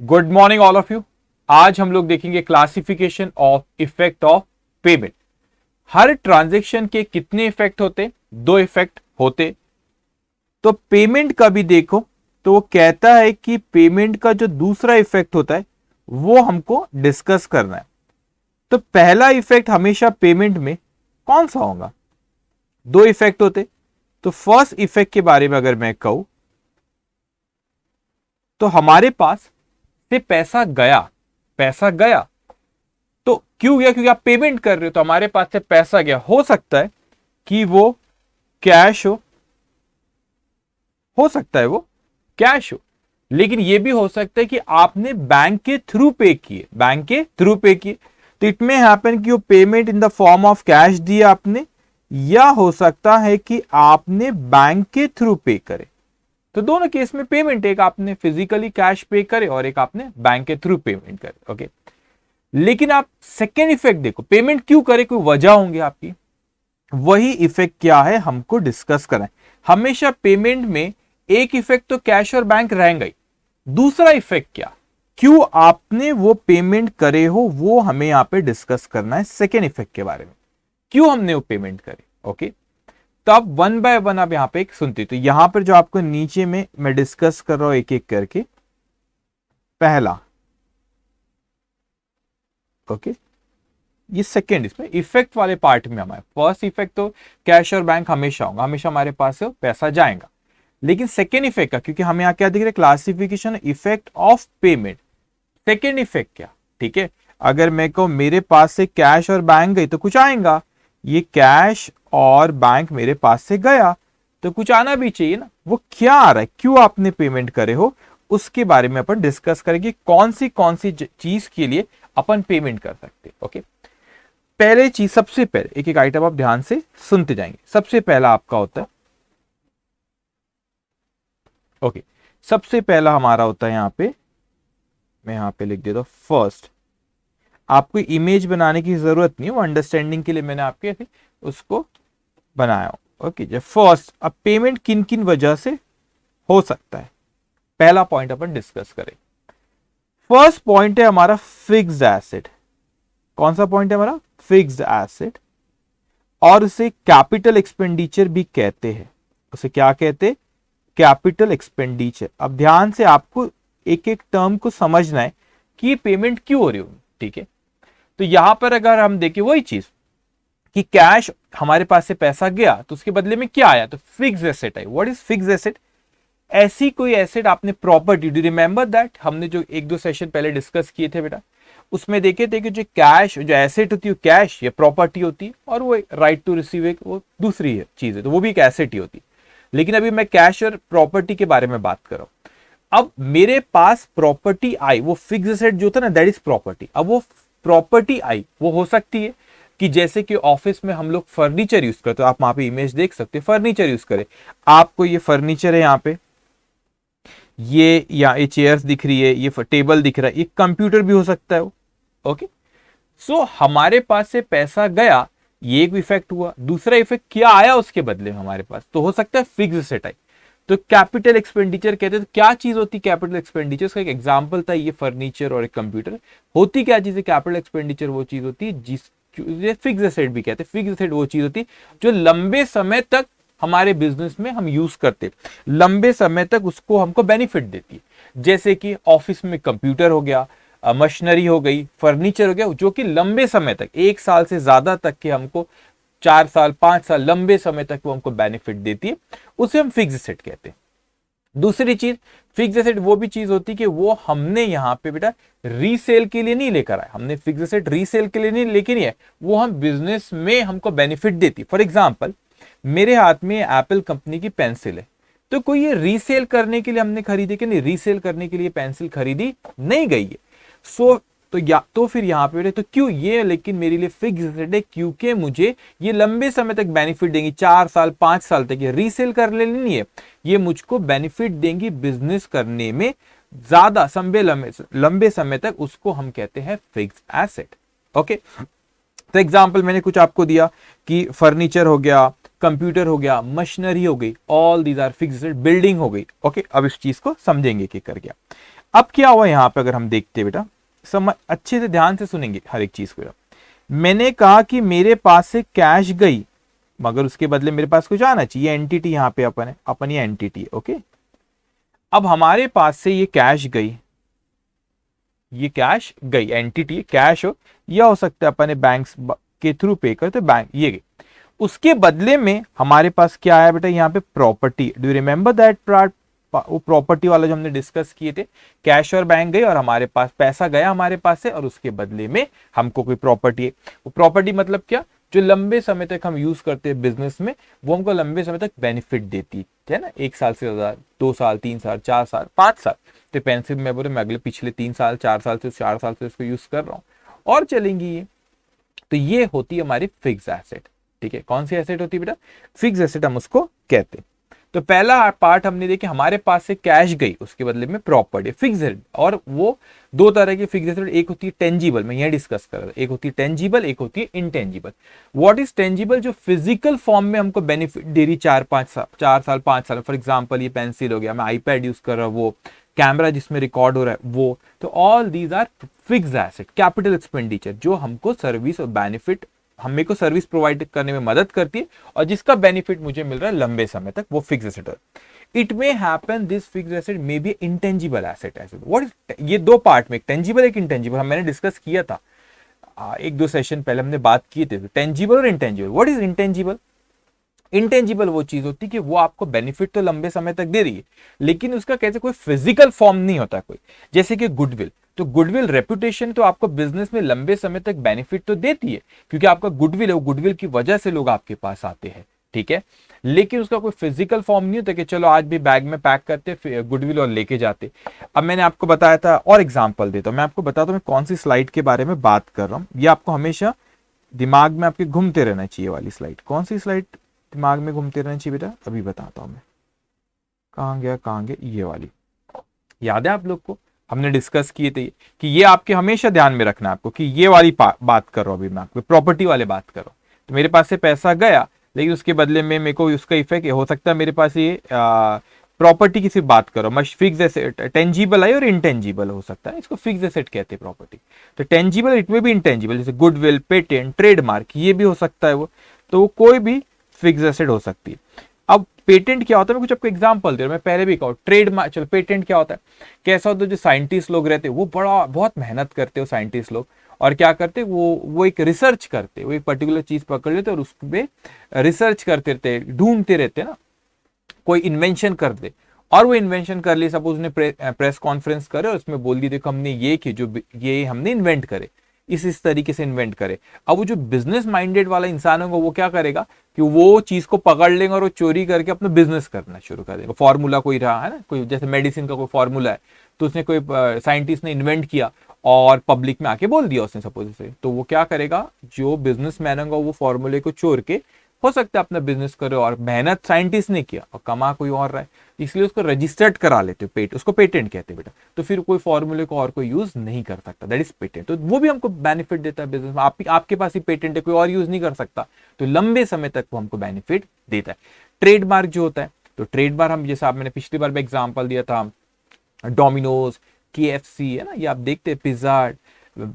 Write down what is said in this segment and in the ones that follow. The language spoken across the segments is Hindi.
Good morning all of you. आज हम लोग देखेंगे classification of effect of payment. Her transaction के कितने इफेक्ट होते? दो इफेक्ट होते। तो पेमेंट का भी देखो तो वो कहता है कि पेमेंट का जो दूसरा इफेक्ट होता है वो हमको डिस्कस करना है। तो पहला इफेक्ट हमेशा पेमेंट में कौन सा होगा? दो इफेक्ट होते। तो फर्स्ट इफेक्ट के बारे में अगर मैं कहूं तो हमारे पास से पैसा गया तो क्यों गया? क्योंकि आप पेमेंट कर रहे हो तो हमारे पास से पैसा गया। हो सकता है कि वो कैश हो सकता है वो कैश हो, लेकिन ये भी हो सकता है कि आपने बैंक के थ्रू पे किए। तो इट में हैपन कि वो payment in the form of cash दिए आपने, या हो सकता है कि आपने बैंक के थ्रू पे करे। तो दोनों केस में पेमेंट, एक आपने फिजिकली कैश पे करे और एक आपने बैंक के थ्रू पेमेंट करे। ओके, लेकिन आप सेकेंड इफेक्ट देखो, पेमेंट क्यों करे, कोई वजह होंगी आपकी। वही इफेक्ट क्या है हमको डिस्कस करना है। हमेशा पेमेंट में एक इफेक्ट तो कैश और बैंक रहेगा ही। दूसरा इफेक्ट क्या, क्यों आपने वो पेमेंट करे हो, वो हमें यहां पे डिस्कस करना है। सेकेंड इफेक्ट के बारे में, क्यों हमने वो पेमेंट करे। ओके, तो आप वन बाय वन आप यहां पे एक सुनते। तो यहां पर जो आपको नीचे में मैं डिस्कस कर रहा हूं एक एक करके। पहला, ओके, ये सेकेंड, इसमें इफेक्ट वाले पार्ट में हमारे फर्स्ट इफेक्ट तो कैश और बैंक हमेशा होगा, हमेशा हमारे पास से पैसा जाएगा। लेकिन सेकेंड इफेक्ट का, क्योंकि हमें यहां क्या दिख रहा है, classification effect of payment. Second effect क्या, ठीक है, अगर मैं कहूं मेरे पास से कैश और बैंक गई तो कुछ आएगा। ये कैश और बैंक मेरे पास से गया तो कुछ आना भी चाहिए ना। वो क्या आ रहा है, क्यों आपने पेमेंट करे हो, उसके बारे में अपन डिस्कस करेंगे। कौन सी चीज के लिए अपन पेमेंट कर सकते। ओके, पहले चीज, सबसे पहले एक एक आइटम आप ध्यान से सुनते जाएंगे। सबसे पहला आपका होता है, ओके, सबसे पहला हमारा होता है यहां पे, मैं यहां पे लिख देता हूं फर्स्ट। आपको इमेज बनाने की जरूरत नहीं, वो अंडरस्टैंडिंग के लिए मैंने आपके उसको बनाया। ओके, जब फर्स्ट, अब पेमेंट किन किन वजह से हो सकता है, पहला पॉइंट अपन डिस्कस करें। फर्स्ट पॉइंट है हमारा फिक्स्ड एसेट। कौन सा पॉइंट है हमारा? Fixed asset. और उसे कैपिटल एक्सपेंडिचर भी कहते हैं। उसे क्या कहते? Capital expenditure. अब ध्यान से आपको एक एक टर्म को समझना है कि पेमेंट क्यों हो रही होगी। ठीक है, तो यहां पर अगर हम देखें वही चीज कि कैश, हमारे पास से पैसा गया तो उसके बदले में क्या आया, तो fixed asset I. What is fixed asset? ऐसी कोई एसेट आपने प्रॉपर्टी, डू रिमेंबर दैट, हमने जो एक दो सेशन पहले डिस्कस किए थे बेटा, उसमें देखे थे कि जो कैश, जो एसेट होती है कैश या प्रॉपर्टी होती है, और वो राइट टू रिसीव एक वो दूसरी है चीज है, तो वो भी एक एसेट ही होती है। लेकिन अभी मैं कैश और प्रॉपर्टी के बारे में बात कर रहा हूं। अब मेरे पास प्रॉपर्टी आई, वो फिक्स्ड एसेट जो था ना, दैट इज प्रॉपर्टी। अब वो प्रॉपर्टी आई, वो हो सकती है कि जैसे कि ऑफिस में हम लोग फर्नीचर यूज करते हो, आप वहां पे इमेज देख सकते हो, फर्नीचर यूज करें। आपको ये फर्नीचर है, यहाँ पे ये चेयर्स दिख रही है, ये टेबल दिख रहा है, ये कंप्यूटर भी हो सकता है वो। ओके, सो हमारे पास से पैसा गया, ये एक इफेक्ट हुआ। दूसरा इफेक्ट क्या आया उसके बदले में हमारे पास, तो हो सकता है फिक्स्ड एसेट आई। तो कैपिटल एक्सपेंडिचर कहते हैं। तो क्या चीज होती है कैपिटल एक्सपेंडिचर? का एक एग्जांपल था ये फर्नीचर और एक कंप्यूटर। होती क्या चीज है कैपिटल एक्सपेंडिचर? वो चीज होती है जिस फिक्स्ड एसेट भी कहते हैं। फिक्स्ड एसेट वो चीज होती है जो लंबे समय तक हमारे बिजनेस में हम यूज करते, लंबे समय तक उसको हमको बेनिफिट देती है। जैसे कि ऑफिस में कंप्यूटर हो गया, मशीनरी हो गई, फर्नीचर हो गया, जो कि लंबे समय तक, एक साल से ज्यादा तक के, हमको 4 साल 5 साल लंबे समय तक वो हमको बेनिफिट देती है, उसे हम फिक्स्ड एसेट कहते हैं। दूसरी चीज, फिक्स्ड एसेट वो भी चीज होती है कि वो हमने यहाँ पे बेटा रीसेल के लिए नहीं लेकर आए। हमने फिक्स्ड एसेट रीसेल के लिए नहीं लेकिन है, वो हम बिजनेस में हमको बेनिफिट देती। फॉर एग्जाम्पल, मेरे हाथ में एप्पल कंपनी की पेंसिल है, तो कोई ये रीसेल करने के लिए हमने खरीदी कि नहीं? रीसेल करने के लिए पेंसिल खरीदी नहीं गई है। सो तो फिर यहाँ पे तो क्यों ये, लेकिन मेरे लिए फिक्स एसेट है क्योंकि मुझे ये लंबे समय तक बेनिफिट देंगी, 4 साल 5 साल तक। ये रीसेल कर लेनी नहीं है, ये मुझको बेनिफिट देंगी बिजनेस करने में ज्यादा लंबे समय तक, उसको हम कहते हैं फिक्स एसेट। ओके, तो एग्जाम्पल मैंने कुछ आपको दिया कि फर्नीचर हो गया, कंप्यूटर हो गया, मशीनरी हो गई, all these are fixed asset. Building हो गई। ओके, अब इस चीज को समझेंगे कि कर गया। अब क्या हुआ यहां पे, अगर हम देखते बेटा, समझ अच्छे से ध्यान से सुनेंगे हर एक चीज को। मैंने कहा कि मेरे पास से कैश गई, मगर उसके बदले मेरे पास कुछ आना चाहिए। एंटिटी यहां पे अपन है, अपन ये एंटिटी है, ओके। अब हमारे पास से ये कैश गई, ये कैश गई, एंटिटी कैश हो या हो सकता है अपने बैंक के थ्रू पे करते, बैंक ये गई। उसके बदले में हमारे पास क्या आया बेटा, यहाँ पे property. Do you remember that part, वो प्रॉपर्टी वाला जो हमने डिस्कस किए थे, कैश और बैंक गई और हमारे पास पैसा गया हमारे पास से, और उसके बदले में हमको कोई प्रॉपर्टी है। वो प्रॉपर्टी मतलब क्या, जो लंबे समय तक हम यूज करते हैं बिजनेस में, वो हमको लंबे समय तक बेनिफिट देती है ना, 1 साल से ज्यादा, 2 साल, 3 साल, 4 साल, 5 साल। तो पेंसिल में बोले मैं अगले पिछले 3 साल 4 साल से 4 साल से इसको यूज कर रहा हूं और चलेंगी ये। तो ये होती है हमारी फिक्स एसेट। ठीक है, कौन सी एसेट होती है बेटा, फिक्स एसेट हम उसको कहते हैं। तो पहला पार्ट हमने देखा, हमारे पास से कैश गई, उसके बदले में प्रॉपर्टी फिक्स एसेट। और वो दो तरह की फिक्स एसेट, एक होती है टेंजिबल, मैं यह डिस्कस कर रहा था, एक होती है टेंजिबल, एक होती है इनटेंजिबल। व्हाट इज टेंजिबल, जो फिजिकल फॉर्म में हमको बेनिफिट दे रही 4 साल 5 साल। फॉर एग्जाम्पल ये पेंसिल हो गया, मैं आईपैड यूज कर रहा हूँ, वो कैमरा जिसमें रिकॉर्ड हो रहा है वो। तो all these are fix asset. Capital expenditure, जो हमको सर्विस और बेनिफिट, हमें को सर्विस प्रोवाइड करने में मदद करती है और जिसका बेनिफिट मुझे मिल रहा है लंबे समय तक, वो फिक्स एसेट है। It may happen this fix asset may be intangible asset. What is, ये दो पार्ट में, एक टेंजिबल एक इंटेंजिबल, मैंने डिस्कस किया था 1-2 सेशन पहले हमने बात की थी, टेंजिबल और intangible. What is intangible, intangible वो चीज होती है कि वो आपको बेनिफिट तो लंबे समय तक दे रही है, लेकिन उसका कैसे कोई फिजिकल फॉर्म नहीं होता कोई। जैसे कि गुडविल, तो गुडविल रेपुटेशन तो आपको बिजनेस में लंबे समय तक बेनिफिट तो देती है, क्योंकि आपका गुडविल है, वो गुडविल की वजह से लोग आपके पास आते हैं। ठीक है, लेकिन उसका कोई फिजिकल फॉर्म नहीं होता कि चलो आज भी बैग में पैक करते गुडविल और लेके जाते। अब मैंने आपको बताया था, और एग्जांपल देता हूं, मैं आपको बताता हूं मैं कौन सी स्लाइड के बारे में बात कर रहा हूं। ये आपको हमेशा दिमाग में आपके घूमते रहना चाहिए वाली स्लाइड। कौन सी स्लाइड दिमाग में घूमते रहना चाहिए बेटा, अभी बताता हूं मैं। कहां गया, ये वाली याद है आप लोग को, हमने डिस्कस किए थे कि ये आपके हमेशा ध्यान में रखना आपको कि ये वाली बात कर रहा हूं अभी मैं आपको, प्रॉपर्टी वाले बात कर रहा हूं। तो मेरे पास से पैसा गया, लेकिन उसके बदले में मेरे को उसका इफेक्ट हो सकता है, मेरे पास ये प्रॉपर्टी की सिर्फ बात करो, मैं फिक्स एसेट, टेंजिबल है और इंटेंजिबल हो सकता है, इसको फिक्स एसेट कहते हैं प्रॉपर्टी। तो टेंजिबल, इट में भी इंटेंजिबल, जैसे गुडविल, पेटेंट, ट्रेडमार्क, ये भी हो सकता है वो, तो कोई भी फिक्स एसेट हो सकती है। अब पेटेंट क्या होता है, मैं कुछ आपको एग्जांपल दे रहा हूं, मैं पहले भी कहूं ट्रेडमार्क। चलो पेटेंट क्या होता है, कैसा होता है, जो साइंटिस्ट लोग रहते हैं वो बहुत मेहनत करते हो साइंटिस्ट लोग, और क्या करते वो एक रिसर्च करते, वो एक पर्टिकुलर चीज पकड़ लेते और उस पर रिसर्च करते रहते, ढूंढते रहते ना, कोई इन्वेंशन कर दे, और वो इन्वेंशन कर ली, सपोज ने प्रेस कॉन्फ्रेंस करे और उसमें बोल दी देखो हमने ये की, जो ये हमने इन्वेंट करे, इस तरीके से इन्वेंट करे। अब वो जो बिजनेस माइंडेड वाला इंसान होगा वो क्या करेगा कि वो चीज को पकड़ लेंगे और वो चोरी करके अपना बिजनेस करना शुरू कर देगा। फॉर्मूला कोई रहा है ना, कोई जैसे मेडिसिन का कोई फॉर्मूला है, तो उसने कोई साइंटिस्ट ने इन्वेंट किया और पब्लिक में आके बोल दिया उसने सपोज से, तो वो क्या करेगा, जो बिजनेसमैन होगा वो फॉर्मूले को चोर के हो सकता है अपना बिजनेस करे, और मेहनत साइंटिस्ट ने किया और कमा कोई और रहा है, इसलिए उसको रजिस्टर्ड करा लेते हो, उसको पेटेंट कहते हैं बेटा। तो फिर कोई फॉर्मूले को और कोई यूज नहीं कर सकता, दैट इज पेटेंट। तो वो भी हमको बेनिफिट देता है बिजनेस में, आपके पास ही पेटेंट है, कोई और यूज नहीं कर सकता, तो लंबे समय तक वो हमको बेनिफिट देता है। ट्रेडमार्क जो होता है, तो ट्रेडमार्क हम जैसा मैंने पिछली बार में एग्जाम्पल दिया था, डोमिनोज, KFC है ना, ये आप देखते हैं, पिज्जा,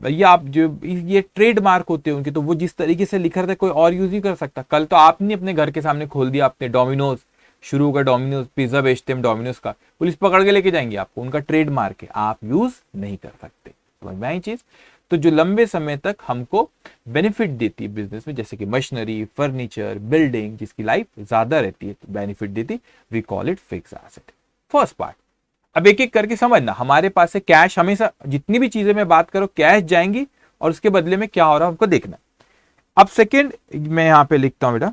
या आप जो ये ट्रेडमार्क होते हैं उनके, तो वो जिस तरीके से लिखा रहता है कोई और यूज नहीं कर सकता। कल तो आपने अपने घर के सामने खोल दिया, आपने डोमिनोज शुरू होगा, डोमिनोज पिज्जा बेचते हैं डोमिनोज का, पुलिस पकड़ के लेके जाएंगे आपको, उनका ट्रेडमार्क है, आप यूज नहीं कर सकते। समझ में आई चीज। तो जो लंबे समय तक हमको बेनिफिट देती है बिजनेस में, जैसे कि मशीनरी, फर्नीचर, बिल्डिंग, जिसकी लाइफ ज्यादा रहती है, बेनिफिट देती, we call it fix asset. First part. अब एक एक करके समझना, हमारे पास से कैश, हमेशा जितनी भी चीजें मैं बात करूं कैश जाएंगी और उसके बदले में क्या हो रहा है हमको देखना। अब सेकेंड मैं यहां पे लिखता हूं बेटा,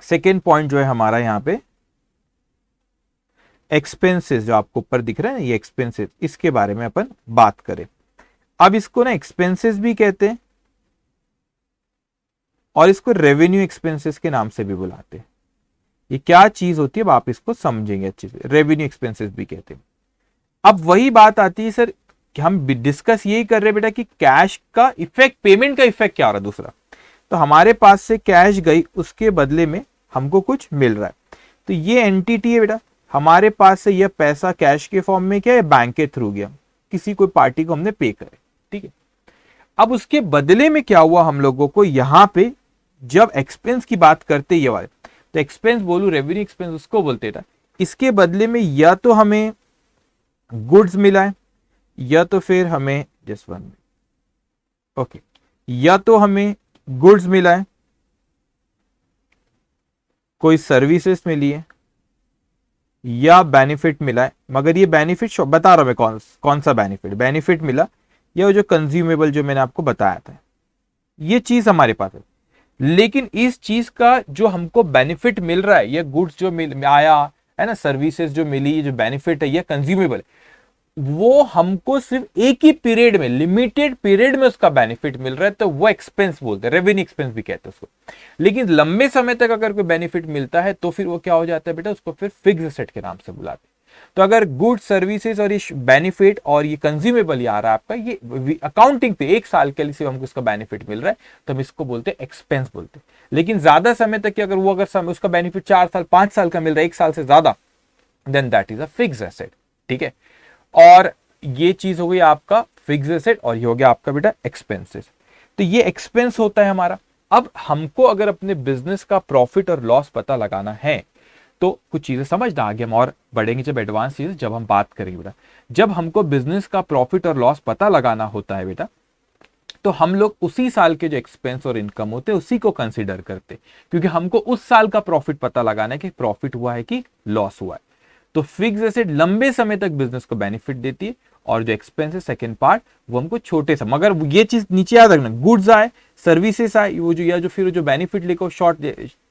सेकेंड पॉइंट जो है हमारा यहां पे एक्सपेंसेस, जो आपको ऊपर दिख रहा है ना ये एक्सपेंसेस, इसके बारे में अपन बात करें। अब इसको ना एक्सपेंसेस भी कहते हैं और इसको रेवेन्यू एक्सपेंसेस के नाम से भी बुलाते हैं। ये क्या चीज होती है अब आप इसको समझेंगे अच्छे से, रेवेन्यू एक्सपेंसेस भी कहते हैं। अब वही बात आती है सर कि हम डिस्कस यही कर रहे हैं बेटा कि कैश का इफेक्ट, पेमेंट का इफेक्ट क्या हो रहा है दूसरा। तो हमारे पास से कैश गई, उसके बदले में हमको कुछ मिल रहा है, तो ये एंटिटी है बेटा, हमारे पास से यह पैसा कैश के फॉर्म में क्या है, बैंक के थ्रू गया, किसी कोई पार्टी को हमने पे करे, ठीक है। अब उसके बदले में क्या हुआ, हम लोगों को यहां पे जब एक्सपेंस की बात करते ये वाले, तो एक्सपेंस बोलू, रेवेन्यू एक्सपेंस उसको बोलते था। इसके बदले में या तो हमें गुड्स मिला है, या तो फिर हमें जस्ट वन, ओके, या तो हमें गुड्स मिला है, कोई सर्विसेज मिली है, या बेनिफिट मिला है। मगर ये बेनिफिट बता रहा हूं मैं कौन सा बेनिफिट मिला, या वो जो कंज्यूमेबल जो मैंने आपको बताया था, ये चीज हमारे पास है। लेकिन इस चीज का जो हमको बेनिफिट मिल रहा है, ये गुड्स जो आया है ना, सर्विसेज जो मिली, जो बेनिफिट है, ये कंज्यूमेबल, वो हमको सिर्फ एक ही पीरियड में, लिमिटेड पीरियड में उसका बेनिफिट मिल रहा है, तो वो एक्सपेंस बोलते हैं, रेवेन्यू एक्सपेंस भी कहते हैं उसको। लेकिन लंबे समय तक अगर कोई बेनिफिट मिलता है तो फिर वो क्या हो जाता है बेटा, उसको फिर फिक्स एसेट के नाम से बुलाते हैं। तो अगर गुड्स, सर्विसेज और ये बेनिफिट और ये कंज्यूमेबल आ रहा है आपका, ये अकाउंटिंग पे एक साल के लिए सिर्फ हमको इसका बेनिफिट मिल रहा है, तो हम इसको बोलते हैं एक्सपेंस बोलते हैं। लेकिन ज्यादा समय तक की अगर उसका बेनिफिट 4 साल 5 साल का मिल रहा है, 1 साल से ज्यादा, then that is a fix asset, ठीक है। और ये चीज हो गई आपका फिक्स एसेट, और ये हो गया आपका बेटा एक्सपेंसेस। तो ये एक्सपेंस होता है हमारा। अब हमको अगर अपने बिजनेस का प्रॉफिट और लॉस पता लगाना है, तो कुछ चीजें समझना, आगे हम और बढ़ेंगे जब एडवांस चीज जब हम बात करेंगे बेटा। जब हमको बिजनेस का प्रॉफिट और लॉस पता लगाना होता है बेटा, तो हम लोग उसी साल के जो एक्सपेंस और इनकम होते हैं उसी को कंसीडर करते, क्योंकि हमको उस साल का प्रॉफिट पता लगाना है कि प्रॉफिट हुआ है कि लॉस हुआ है। तो फिक्स एसेट लंबे समय तक बिजनेस को बेनिफिट देती है, और जो एक्सपेंस है सेकेंड पार्ट, वो हमको छोटे से, मगर ये चीज नीचे याद रखना, गुड्स आए, सर्विसेज आए, वो जो या जो फिर जो बेनिफिट लेकर शॉर्ट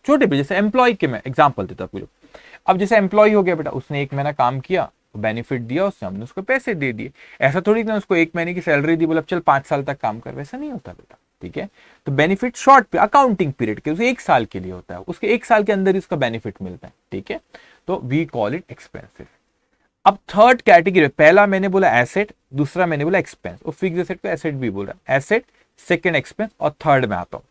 छोटे पे, जैसे एम्प्लॉय के मैं एग्जांपल देता हूं। अब जैसे एम्प्लॉय हो गया बेटा, उसने 1 महीना काम किया, बेनिफिट दिया उसने, हमने उसको पैसे दे दिए। ऐसा थोड़ी ना उसको 1 महीने की सैलरी दी, बोला चल 5 साल तक काम कर, वैसा नहीं होता बेटा, ठीक है। तो बेनिफिट शॉर्ट पे, अकाउंटिंग पीरियड के, उसे 1 साल के लिए होता है, उसके 1 साल के अंदर ही उसका बेनिफिट मिलता है, ठीक है। तो वी कॉल इट एक्सपेंसिव। अब थर्ड कैटेगरी, पहला मैंने बोला एसेट, दूसरा मैंने बोला एक्सपेंस, और फिक्स एसेट को एसेट भी बोल रहा है, एसेट, सेकंड एक्सपेंस, और थर्ड में आता हूं।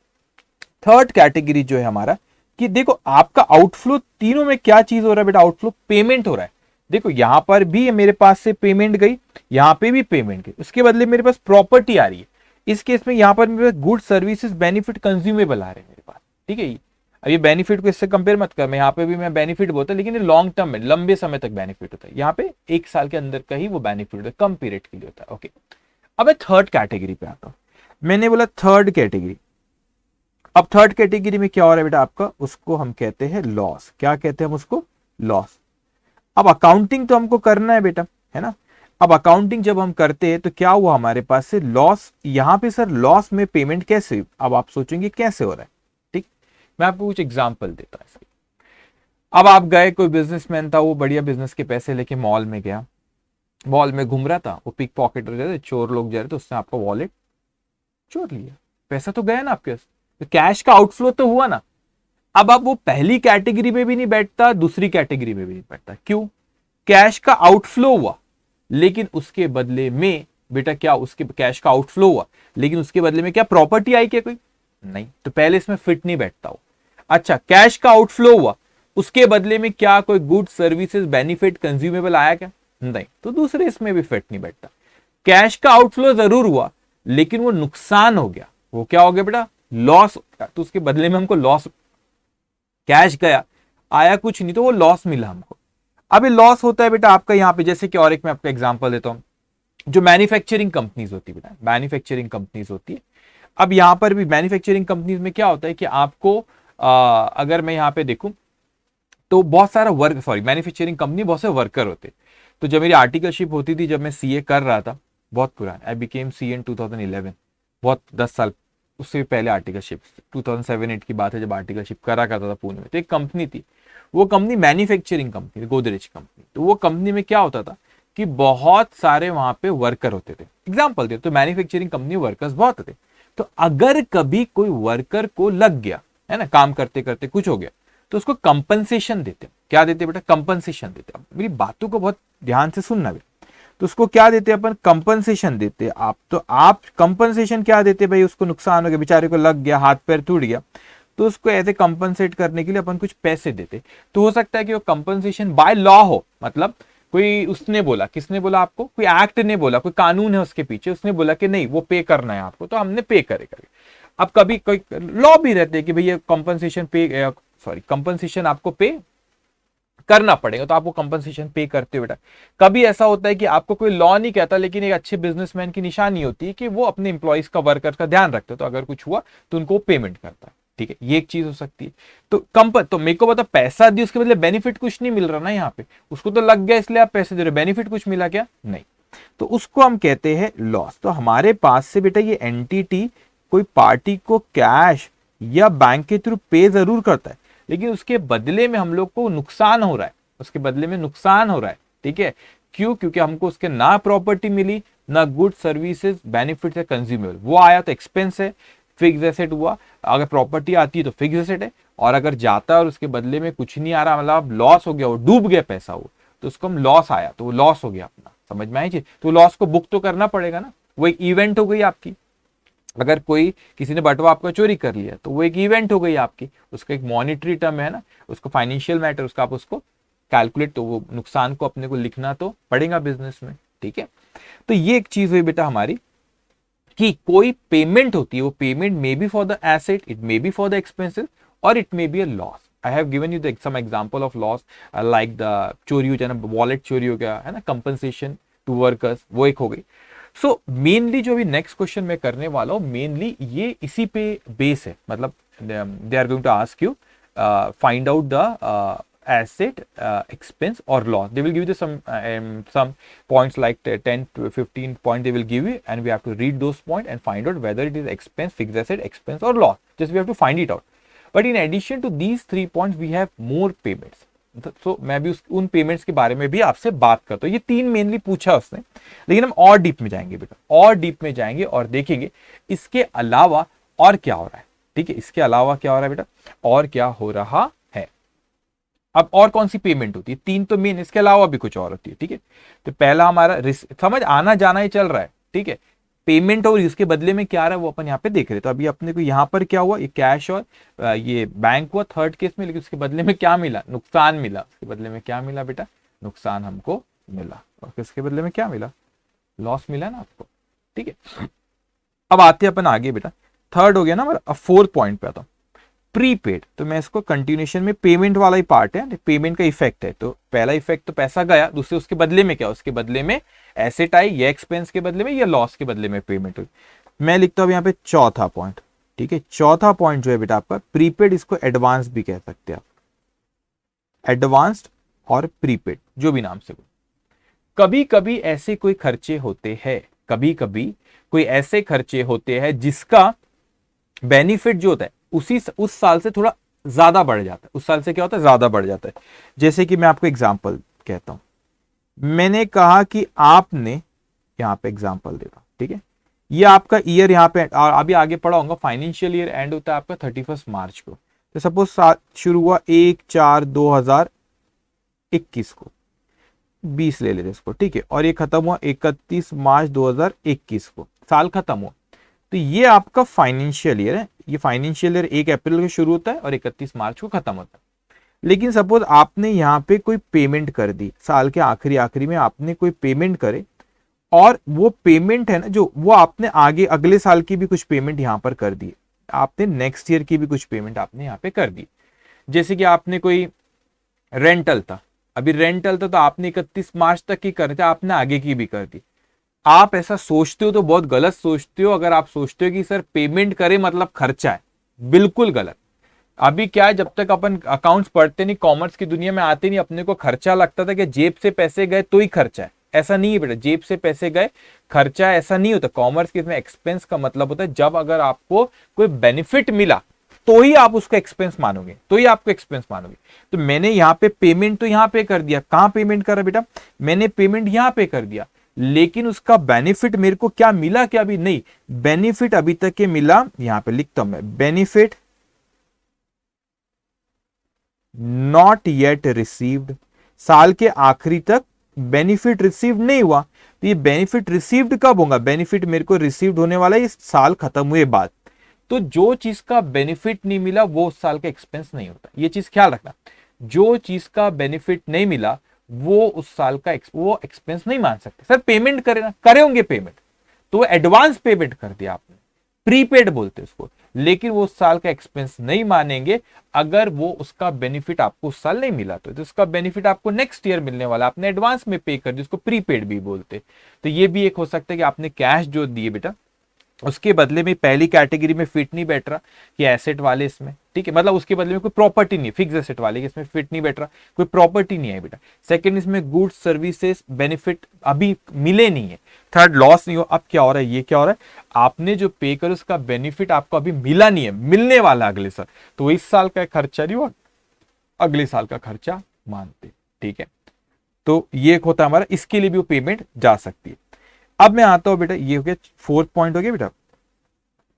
थर्ड कैटेगरी जो है हमारा, कि देखो आपका आउटफ्लो, तीनों में क्या चीज हो रहा है बेटा, आउटफ्लो पेमेंट हो रहा है। देखो यहां पर भी मेरे पास से पेमेंट गई, यहां पे भी पेमेंट गई, उसके बदले मेरे पास प्रॉपर्टी आ रही है। इस केस में यहां पर मेरे पास गुड सर्विसेज बेनिफिट कंज्यूमेबल आ रहे हैं मेरे पास, ठीक है। अब ये बेनिफिट को इससे कंपेयर मत कर, मैं यहाँ पे भी मैं बेनिफिट बोलता, लेकिन ये लॉन्ग टर्म में, लंबे समय तक बेनिफिट होता है। यहाँ पे 1 साल के अंदर का ही वो बेनिफिट होता है, कम पीरियड के लिए होता है, ओके। अब मैं थर्ड कैटेगरी पे आता हूँ। मैंने बोला थर्ड कैटेगरी। अब थर्ड कैटेगरी में क्या हो रहा है बेटा आपका, उसको हम कहते हैं लॉस। क्या कहते हैं हम उसको, लॉस। अब अकाउंटिंग तो हमको करना है बेटा, है ना। अब अकाउंटिंग जब हम करते हैं तो क्या हुआ हमारे पास से लॉस, यहां पे सर लॉस में पेमेंट कैसे, अब आप सोचेंगे कैसे हो रहा है, ठीक। मैं आपको कुछ एग्जांपल देता हूं। अब आप गए, कोई बिजनेसमैन था, वो बढ़िया बिजनेस के पैसे लेके मॉल में गया, मॉल में घूम रहा था, वो पिक पॉकेटर जा रहे, चोर लोग जा रहे थे, उसने आपका वॉलेट चोर लिया, पैसा तो गया ना आपके, तो कैश का आउटफ्लो तो हुआ ना। अब आप वो पहली कैटेगरी में भी नहीं बैठता, दूसरी कैटेगरी में भी नहीं बैठता, क्यों, कैश का आउटफ्लो हुआ, लेकिन उसके बदले में बेटा क्या, उसके कैश का आउटफ्लो हुआ, लेकिन उसके बदले में क्या प्रॉपर्टी आई क्या कोई, नहीं, तो पहले इसमें फिट नहीं बैठता हो। अच्छा, कैश का आउटफ्लो हुआ, उसके बदले में क्या कोई गुड सर्विसेज बेनिफिट कंज्यूमेबल आया क्या, नहीं, तो दूसरे इसमें भी फिट नहीं बैठता। कैश का आउटफ्लो जरूर हुआ, लेकिन वो नुकसान हो गया, वो क्या हो गया बेटा, लॉस हो गया, तो उसके बदले में हमको लॉस, कैश गया, आया कुछ नहीं, तो वो लॉस मिला हमको। अब ये लॉस होता है बेटा आपका यहाँ पे, जैसे कि और एक मैं आपको एग्जांपल देता हूं, जो मैन्युफैक्चरिंग कंपनीज होती है बेटा, मैन्युफैक्चरिंग कंपनीज होती है। अब यहां पर भी मैन्युफैक्चरिंग कंपनीज में क्या होता है कि आपको अगर मैं यहाँ पे देखूं तो बहुत सारा वर्क, सॉरी, मैन्युफैक्चरिंग कंपनी बहुत से वर्कर होते। तो जब मेरी आर्टिकलशिप होती थी, जब मैं सीए कर रहा था, बहुत पुराना, आई बिकेम सीए इन 2011, बहुत 10 साल, उससे भी पहले आर्टिकलशिप 2007-8 की बात है, जब आर्टिकलशिप करा करता था पुणे में। तो एक कंपनी थी, वो company manufacturing company, Godrej company. तो वो कंपनी में क्या होता था कि बहुत सारे वहां पे वर्कर होते थे। एग्जाम्पल दे, तो मैन्युफैक्चरिंग कंपनी वर्कर्स बहुत थे। तो अगर कभी कोई वर्कर को लग गया, है ना, काम करते करते कुछ हो गया, तो उसको कंपनसेशन देते। क्या देते बेटा, कंपनसेशन देते। मेरी बातों को बहुत ध्यान से सुनना बेटा। तो उसको क्या देते अपन, कंपनसेशन देते आप। तो आप कंपनसेशन क्या देते भाई, उसको नुकसान हो गया, बेचारे को लग गया, हाथ पैर टूट गया, तो उसको ऐसे कंपनसेट करने के लिए अपन कुछ पैसे देते। तो हो सकता है कि वो कंपनसेशन बाय लॉ हो, मतलब कोई उसने बोला, किसने बोला आपको, कोई एक्ट ने बोला, कोई कानून है उसके पीछे, उसने बोला कि नहीं वो पे करना है आपको, तो हमने पे करेगा। अब कभी कोई लॉ भी रहते हैं कि भैया कंपनसेशन आपको पे करना पड़ेगा, तो आपको कंपनसेशन पे करते हो बेटा। कभी ऐसा होता है कि आपको कोई लॉ नहीं कहता, लेकिन एक अच्छे बिजनेसमैन की निशानी होती है कि वो अपने इंप्लॉइज का, वर्कर का ध्यान रखते हैं, तो अगर कुछ हुआ तो उनको पेमेंट करता है, ठीक है, ये एक चीज हो सकती है। तो मेरे को पता पैसा दी, उसके बदले बेनिफिट कुछ नहीं मिल रहा ना यहाँ पे, उसको तो लग गया इसलिए आप पैसे दे रहे हो, बेनिफिट कुछ मिला क्या, नहीं, तो उसको हम कहते हैं लॉस। तो हमारे पास से बेटा ये एंटिटी कोई पार्टी को कैश या बैंक के थ्रू पे जरूर करता है, लेकिन उसके बदले में हम लोग को नुकसान हो रहा है, उसके बदले में नुकसान हो रहा है, ठीक है। क्यों? क्योंकि हमको उसके ना प्रॉपर्टी मिली, ना गुड सर्विसेज बेनिफिट है कंज्यूमेबल, वो आया तो एक्सपेंस है, फिक्स एसेट हुआ, अगर प्रॉपर्टी आती है तो फिक्स एसेट है, और अगर जाता है और उसके बदले में कुछ नहीं आ रहा, मतलब लॉस हो गया, वो डूब गया पैसा, वो तो उसको हम लॉस आया, तो वो लॉस हो गया अपना, समझ में आई चीज। तो लॉस को बुक तो करना पड़ेगा ना, वो एक इवेंट हो गई आपकी। अगर कोई किसी ने बटवा आपका चोरी कर लिया तो वो एक इवेंट हो गई आपकी, उसका एक मॉनिटरी टर्म है ना, उसको फाइनेंशियल मैटर, उसका आप उसको कैलकुलेट, तो वो नुकसान को अपने को लिखना तो पड़ेगा बिजनेस में, ठीक है। तो ये एक चीज हुई बेटा हमारी कि कोई पेमेंट होती है, वो payment may be for the asset, it may be for the expenses, और it may be a loss. I have given you some example of loss, like the चोरी हो जाना, वॉलेट चोरी हो गया है ना, कंपनसेशन टू वर्कर्स, वो एक हो गई। सो मेनली जो भी नेक्स्ट क्वेश्चन मैं करने वाला हूं, मेनली ये इसी पे बेस है, मतलब they are going to ask you find out the asset, expense or loss. They will give you some points like 10 to 15 points they will give you, and we have to read those points and find out whether it is expense, fixed asset, expense or loss. Just we have to find it out. But in addition to these 3 points we have more payments. So मैं भी उन पेमेंट्स के बारे में भी आपसे बात करता हूँ। ये 3 मेनली पूछा उसने, लेकिन हम और डीप में जाएंगे बेटा, और डीप में जाएंगे और देखेंगे इसके अलावा और क्या हो रहा है, ठीक है, इसके अलावा क्या हो रहा है बेटा, और क्या हो रहा। अब और कौन सी पेमेंट होती है, 3 तो मेन, इसके अलावा भी कुछ और होती है, ठीक है। तो पहला हमारा समझ आना जाना ही चल रहा है, ठीक है, पेमेंट और इसके बदले में क्या आ रहा है वो अपन यहाँ पे देख रहे। तो अभी अपने को यहाँ पर क्या हुआ, ये कैश और ये बैंक हुआ थर्ड केस में, लेकिन उसके बदले में क्या मिला, नुकसान मिला। उसके बदले में क्या मिला बेटा, नुकसान हमको मिला, और किसके बदले में क्या मिला, लॉस मिला ना आपको, ठीक है। अब आते हैं अपन आगे बेटा, थर्ड हो गया ना हमारा। अब 4th पॉइंट पे आता हूँ, प्रीपेड। तो मैं इसको कंटिन्यूशन में पेमेंट वाला ही पार्ट है, पेमेंट का इफेक्ट है। तो पहला इफेक्ट तो पैसा गया, दूसरे उसके बदले में क्या, उसके बदले में एसेट आई, या एक्सपेंस के बदले में, या लॉस के बदले में पेमेंट हुई। मैं लिखता हूं यहाँ पे चौथा पॉइंट, ठीक है। चौथा पॉइंट जो है बेटा आपका प्रीपेड, इसको एडवांस भी कह सकते हैं आप, एडवांस्ड और प्रीपेड जो भी नाम से। कभी कभी ऐसे कोई खर्चे होते हैं, कभी कभी कोई ऐसे खर्चे होते हैं जिसका बेनिफिट जो होता है उस साल से थोड़ा ज्यादा बढ़ जाता है, उस साल से क्या होता है, ज्यादा बढ़ जाता है। जैसे कि मैं आपको एग्जांपल कहता हूं, मैंने कहा कि आपने, यहां पे एग्जांपल देता हूं, ठीक है, ये आपका ईयर यहाँ पे, और अभी आगे पढ़ाऊंगा, फाइनेंशियल ईयर एंड होता है आपका 31 मार्च को। तो सपोज शुरू हुआ 1/4/2021 को, 20 ले लेते इसको, ठीक है, और ये खत्म हुआ 31 मार्च 2021 को, साल खत्म हुआ। तो ये आपका फाइनेंशियल ईयर है, ये फाइनेंशियल ईयर 1 अप्रैल को शुरू होता है और 31 मार्च को खत्म होता है। लेकिन सपोज आपने यहाँ पे कोई पेमेंट कर दी, साल के आखिरी में आपने कोई पेमेंट करे, और वो पेमेंट है ना जो, वो आपने आगे अगले साल की भी कुछ पेमेंट यहाँ पर कर दी, आपने नेक्स्ट ईयर की भी कुछ पेमेंट आपने यहाँ पे कर दी। जैसे कि आपने कोई रेंटल था, अभी रेंटल था तो आपने 31 मार्च तक की कर दी, आपने आगे की भी कर दी। आप ऐसा सोचते हो तो बहुत गलत सोचते हो, अगर आप सोचते हो कि सर पेमेंट करे मतलब खर्चा है, बिल्कुल गलत। अभी क्या है, जब तक अपन अकाउंट्स पढ़ते नहीं, कॉमर्स की दुनिया में आते नहीं, अपने को खर्चा लगता था कि जेब से पैसे गए तो ही खर्चा है। ऐसा नहीं है बेटा, जेब से पैसे गए खर्चा ऐसा नहीं होता। कॉमर्स के इसमें एक्सपेंस का मतलब होता है जब अगर आपको कोई बेनिफिट मिला तो ही आप उसको एक्सपेंस मानोगे, तो ही आपको एक्सपेंस मानोगे। तो मैंने यहाँ पे पेमेंट तो यहाँ पे कर दिया, कहां पेमेंट करा बेटा, मैंने पेमेंट यहाँ पे कर दिया, लेकिन उसका बेनिफिट मेरे को क्या मिला, क्या अभी नहीं, बेनिफिट अभी तक के मिला, यहां पे लिखता हूं मैं, बेनिफिट नॉट येट रिसीव्ड। साल के आखिरी तक बेनिफिट रिसीव नहीं हुआ, तो ये बेनिफिट रिसीव्ड कब होगा, बेनिफिट मेरे को रिसीव्ड होने वाला है इस साल खत्म हुए बाद। तो जो चीज का बेनिफिट नहीं मिला वो उस साल का एक्सपेंस नहीं होता, ये चीज ख्याल रखना। जो चीज का बेनिफिट नहीं मिला वो उस साल का वो एक्सपेंस नहीं मान सकते। सर पेमेंट करे ना, करे होंगे पेमेंट, तो वो एडवांस पेमेंट कर दिया आपने, प्रीपेड बोलते उसको, लेकिन वो उस साल का एक्सपेंस नहीं मानेंगे अगर वो उसका बेनिफिट आपको उस साल नहीं मिला। तो उसका बेनिफिट आपको नेक्स्ट ईयर मिलने वाला, आपने एडवांस में पे कर दिया, उसको प्रीपेड भी बोलते। तो ये भी एक हो सकता है कि आपने कैश जो दिए बेटा उसके बदले में पहली कैटेगरी में फिट नहीं बैठ रहा कि एसेट वाले इसमें, ठीक है, मतलब उसके बदले में कोई प्रॉपर्टी नहीं है, फिक्स एसेट वाले इसमें फिट नहीं बैठ रहा, कोई प्रॉपर्टी नहीं है बेटा। सेकंड इसमें गुड्स सर्विसेज बेनिफिट अभी मिले नहीं है। थर्ड लॉस नहीं हो। अब क्या हो रहा है, ये क्या हो रहा है, आपने जो पे कर उसका बेनिफिट आपको अभी मिला नहीं है, मिलने वाला अगले साल, तो इस साल का खर्चा नहीं हुआ, अगले साल का खर्चा मानते, ठीक है। तो ये एक होता है हमारा, इसके लिए भी वो पेमेंट जा सकती है। अब मैं आता हूं बेटा, ये हो गया फोर्थ पॉइंट हो गया बेटा।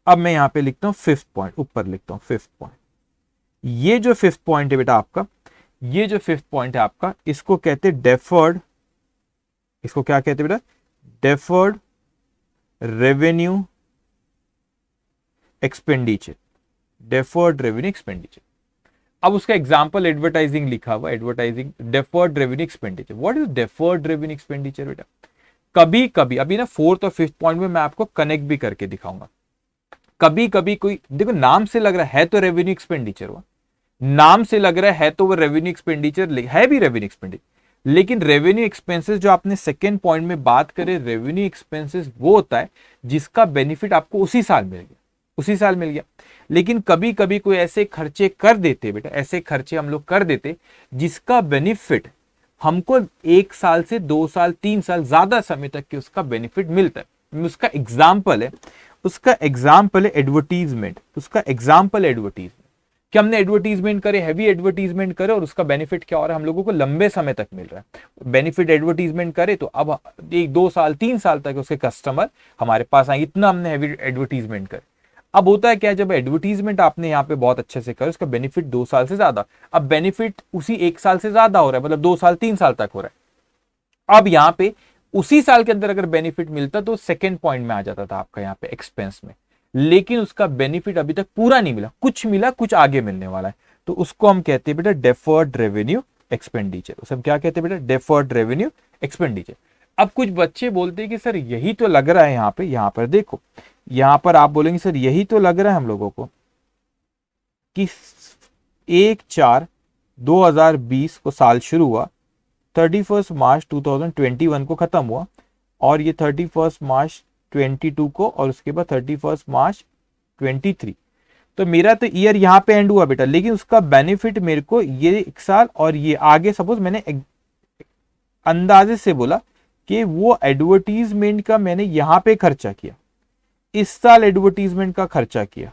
अब मैं यहां पे लिखता हूं फिफ्थ पॉइंट, ऊपर लिखता हूं फिफ्थ पॉइंट। ये जो फिफ्थ पॉइंट है बेटा आपका, ये जो फिफ्थ पॉइंट है आपका, इसको कहते हैं डेफर्ड, इसको क्या कहते हैं बेटा, deferred revenue expenditure, deferred revenue expenditure. अब उसका एग्जांपल एडवर्टाइजिंग लिखा हुआ, advertising deferred revenue expenditure. What is deferred revenue expenditure बेटा? कभी कभी, अभी ना फोर्थ और फिफ्थ पॉइंट में मैं आपको कनेक्ट भी करके दिखाऊंगा। कभी कभी कोई, देखो नाम से लग रहा है तो रेवेन्यू एक्सपेंडिचर हुआ, नाम से लग रहा है तो वो रेवेन्यू एक्सपेंडिचर है भी रेवेन्यू एक्सपेंडिचर, लेकिन रेवेन्यू एक्सपेंसेस जो आपने सेकेंड पॉइंट में बात करे, रेवेन्यू एक्सपेंसेस वो होता है जिसका बेनिफिट आपको उसी साल मिल गया, उसी साल मिल गया। लेकिन कभी कभी कोई ऐसे खर्चे कर देते बेटा, ऐसे खर्चे हम लोग कर देते जिसका बेनिफिट हमको 1 साल से 2 साल 3 साल ज्यादा समय तक के उसका बेनिफिट मिलता है। उसका एग्जाम्पल है, उसका एग्जाम्पल है एडवर्टीजमेंट, उसका एग्जाम्पल है एडवर्टीजमेंट। कि हमने एडवर्टीजमेंट करे, हैवी एडवर्टीजमेंट करे, और उसका बेनिफिट क्या हो रहा है, हम लोगों को लंबे समय तक मिल रहा है बेनिफिट। एडवर्टीजमेंट करे तो अब 1 2 साल 3 साल तक उसके कस्टमर हमारे पास आए, इतना हमने हैवी एडवर्टीजमेंट करे। अब होता है क्या, जब एडवर्टीजमेंट आपने यहाँ पे बहुत अच्छे से करे, उसका बेनिफिट 2 साल से ज्यादा, अब बेनिफिट उसी 1 साल से ज्यादा हो रहा है, मतलब 2 साल 3 साल तक हो रहा है। अब यहाँ पे उसी साल के अंदर अगर बेनिफिट मिलता तो सेकेंड पॉइंट में आ जाता था आपका यहाँ पे एक्सपेंस में, लेकिन उसका बेनिफिट अभी तक पूरा नहीं मिला, कुछ मिला, कुछ आगे मिलने वाला है, तो उसको हम कहते हैं बेटा डेफर्ड रेवेन्यू एक्सपेंडिचर। उसे हम क्या कहते हैं बेटा, डेफर्ड रेवेन्यू एक्सपेंडिचर। अब कुछ बच्चे बोलते हैं कि सर यही तो लग रहा है यहाँ पे, यहाँ पर देखो, यहां पर आप बोलेंगे सर यही तो लग रहा है हम लोगों को कि 1/4/2020 को साल शुरू हुआ, 31 मार्च 2021 को खत्म हुआ, और ये 31 मार्च 22 को, और उसके बाद 31 मार्च 23। तो मेरा तो ईयर यहां पे एंड हुआ बेटा, लेकिन उसका बेनिफिट मेरे को ये 1 साल और ये आगे, सपोज मैंने अंदाजे से बोला कि वो एडवर्टीजमेंट का मैंने यहां पे खर्चा किया, इस साल एडवर्टीजमेंट का खर्चा किया,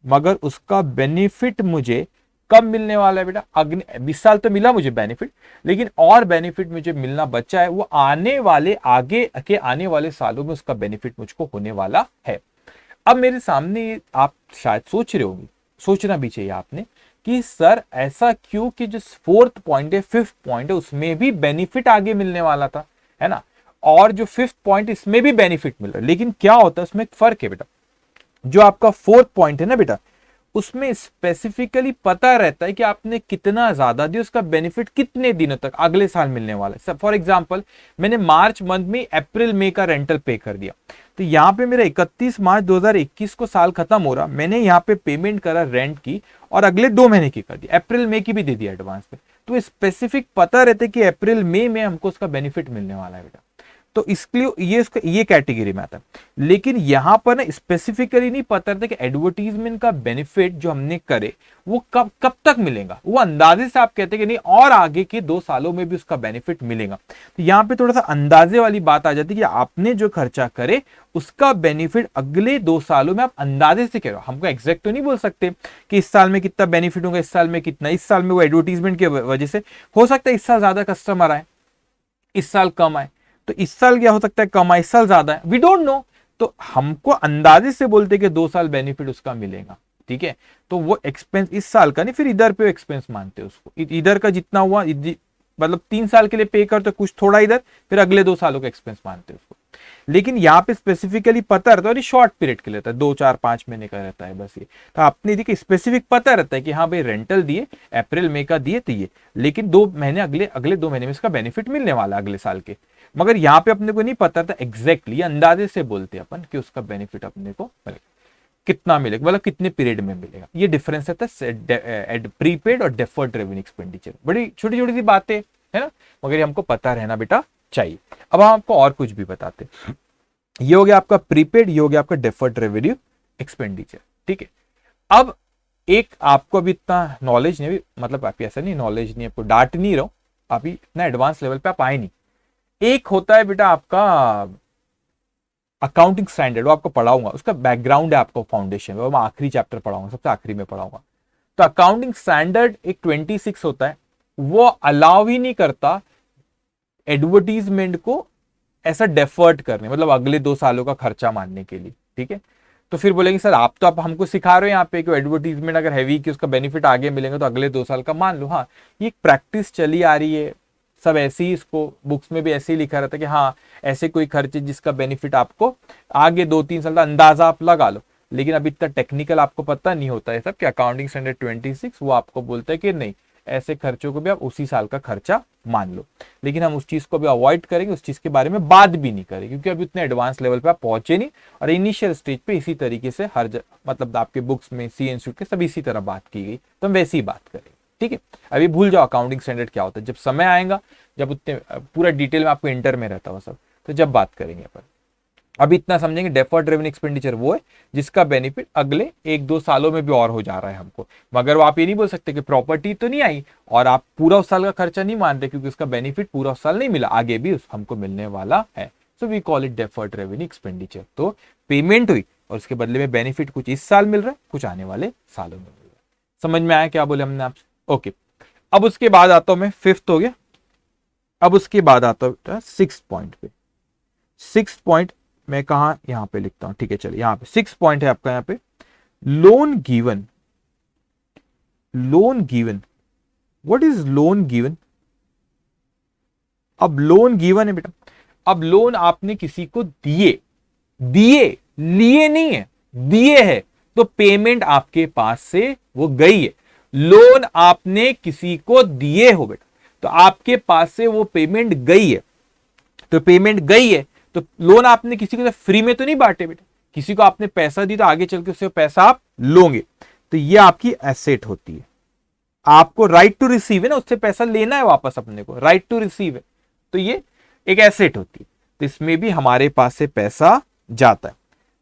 मगर उसका बेनिफिट मुझे कब मिलने वाला है बेटा, अगले 20 साल तो मिला मुझे बेनिफिट, लेकिन और बेनिफिट मुझे मिलना बचा है, वो आने वाले, आगे के आने वाले सालों में उसका बेनिफिट मुझको होने वाला है। अब मेरे सामने आप शायद सोच रहे होंगे, सोचना भी चाहिए आपने, कि सर ऐसा क्यों कि जो फोर्थ पॉइंट है, फिफ्थ पॉइंट है, उसमें भी बेनिफिट आगे मिलने वाला था, है ना, और जो फिफ्थ पॉइंट इसमें भी बेनिफिट मिल रहा है, लेकिन क्या होता है उसमें एक फर्क है बेटा। जो आपका फोर्थ पॉइंट है ना बेटा, उसमें स्पेसिफिकली पता रहता है कि आपने कितना ज्यादा दिया, उसका बेनिफिट कितने दिनों तक अगले साल मिलने वाला है। फॉर एग्जांपल मैंने मार्च मंथ में अप्रैल मई का रेंटल पे कर दिया, तो यहाँ पे मेरा 31 मार्च 2021 को साल खत्म हो रहा, मैंने यहाँ पे पेमेंट करा रेंट की, और अगले 2 महीने की कर दी, अप्रैल मई की भी दे दी एडवांस पे, तो स्पेसिफिक पता रहता है कि अप्रैल मई में हमको उसका बेनिफिट मिलने वाला है बेटा। तो इसके लिए ये कैटेगरी में आता है। लेकिन यहां पर ना स्पेसिफिकली नहीं पता रहता कि एडवर्टीजमेंट का बेनिफिट जो हमने करे वो कब कब तक मिलेगा, वो अंदाजे से आप कहते हैं कि नहीं और आगे के 2 सालों में भी उसका बेनिफिट मिलेगा। तो यहाँ पे थोड़ा सा अंदाजे वाली बात आ जाती है कि आपने जो खर्चा करे उसका बेनिफिट अगले 2 सालों में आप अंदाजे से कह रहे हो, हमको एग्जैक्ट तो नहीं बोल सकते कि इस साल में कितना बेनिफिट होगा, इस साल में कितना, इस साल में वो एडवर्टीजमेंट की वजह से हो सकता है इस साल ज्यादा कस्टमर आए, इस साल कम आए, तो इस साल क्या हो सकता है कम आए, इस साल ज्यादा है, वी डोंट नो। तो हमको अंदाजे से बोलते कि 2 साल बेनिफिट उसका मिलेगा, ठीक है। तो वो एक्सपेंस इस साल का नहीं, फिर इधर पे एक्सपेंस मानते हैं उसको, इधर का जितना हुआ, मतलब 3 साल के लिए पे करते कुछ थोड़ा इधर, फिर अगले 2 सालों का एक्सपेंस मानते हैं उसको, लेकिन यहाँ पे स्पेसिफिकली पता रहता है और ये शॉर्ट पीरियड के लिए रहता है, 2 4 5 महीने का रहता है बस ये। तो आपने देखिए स्पेसिफिक पता रहता है कि हाँ भाई रेंटल दिए अप्रैल मई का दिए तो ये, लेकिन 2 महीने अगले अगले 2 महीने में इसका बेनिफिट मिलने वाला है अगले साल के। मगर यहाँ पे अपने को नहीं पता था एग्जैक्टली, अंदाजे से बोलते हैं अपन कि उसका बेनिफिट अपने को मिलेगा, कितना मिलेगा, मतलब कितने पीरियड में मिलेगा। ये डिफरेंस रहता है प्रीपेड और डेफर्ड रेवेन्यू एक्सपेंडिचर। बड़ी छोटी छोटी सी बातें है ना, मगर ये हमको पता रहना बेटा चाहिए। अब हम आपको और कुछ भी बताते हैं। ये हो गया आपका प्रीपेड, ये हो गया आपका डेफर्ड रेवेन्यू एक्सपेंडिचर, ठीक है। अब एक आपको अभी इतना नॉलेज नहीं, मतलब आप ऐसा नहीं नॉलेज नहीं, आपको डांट नहीं रहा हूं, अभी इतना एडवांस लेवल पे आप आए नहीं। एक होता है बेटा आपका अकाउंटिंग स्टैंडर्ड, वो आपको पढ़ाऊंगा, उसका बैकग्राउंड है आपको फाउंडेशन, वो मैं आखिरी चैप्टर पढ़ाऊंगा, सबसे आखिरी में पढ़ाऊंगा। तो अकाउंटिंग स्टैंडर्ड एक 26 होता है, वो अलाउ ही नहीं करता एडवर्टीजमेंट को ऐसा डेफर्ड करने, मतलब अगले 2 सालों का खर्चा मानने के लिए, ठीक है। तो फिर बोलेंगे सर आप तो आप हमको सिखा रहे हो यहाँ पे कि एडवर्टीजमेंट अगर हैवी कि उसका बेनिफिट आगे मिलेगा तो अगले 2 साल का मान लो। हाँ, ये एक प्रैक्टिस चली आ रही है, सब ऐसे ही, इसको बुक्स में भी ऐसे ही लिखा रहता है कि हाँ ऐसे कोई खर्चे जिसका बेनिफिट आपको आगे 2 3 साल का अंदाजा आप लगा लो। लेकिन अभी इतना टेक्निकल आपको पता नहीं होता है सब कि अकाउंटिंग स्टैंडर्ड 26 वो आपको बोलता है कि नहीं ऐसे खर्चों को भी आप उसी साल का खर्चा मान लो। लेकिन हम उस चीज को भी अवॉइड करेंगे, उस चीज के बारे में बात भी नहीं करेंगे, क्योंकि अभी उतने एडवांस लेवल पे आप पहुंचे नहीं। और इनिशियल स्टेज पे इसी तरीके से मतलब आपके बुक्स में सी इंस्टीट्यूट के सब इसी तरह बात की गई, तो हम वैसी ही बात करेंगे, ठीक है। अभी भूल जाओ अकाउंटिंग स्टैंडर्ड क्या होता है, जब समय आएगा, जब उतने पूरा डिटेल में आपको इंटर में रहता हुआ सब, तो जब बात करेंगे अपन। अभी इतना समझेंगे डेफर्ड रेवेन्यू एक्सपेंडिचर वो है जिसका बेनिफिट अगले 1 2 सालों में भी और हो जा रहा है हमको। मगर वो आप ये नहीं बोल सकते कि प्रॉपर्टी तो नहीं आई और आप पूरा उस साल का खर्चा नहीं मान रहे, क्योंकि उसका बेनिफिट पूरा उस साल नहीं मिला, आगे भी हमको मिलने वाला है। So we call it deferred revenue expenditure. तो पेमेंट हुई और उसके बदले में बेनिफिट कुछ इस साल मिल रहा है, कुछ आने वाले सालों में मिल रहा है। समझ में आया क्या बोले हमने आपसे? ओके, अब उसके बाद आता हूं मैं, फिफ्थ हो गया। अब उसके बाद आता हूं 6 पॉइंट पे। 6 पॉइंट मैं कहा यहां पे लिखता हूं, ठीक है। चलिए, यहां पे 6 पॉइंट है आपका, यहां पे loan given. Loan given, what is loan given? अब लोन गिवन है बेटा, अब लोन आपने किसी को दिए, लिए नहीं है, दिए है, तो पेमेंट आपके पास से वो गई है। लोन आपने किसी को दिए हो बेटा, तो आपके पास से वो पेमेंट गई है। तो पेमेंट गई है तो लोन आपने किसी को फ्री में तो नहीं बांटे बेटा, किसी को आपने पैसा दी तो आगे चल के उससे पैसा आप लोगे, तो ये आपकी एसेट होती है। आपको राइट टू रिसीव है ना, उससे पैसा लेना है वापस अपने को, राइट टू रिसीव है, तो ये एक एसेट होती है। तो इसमें भी हमारे पास से पैसा जाता है।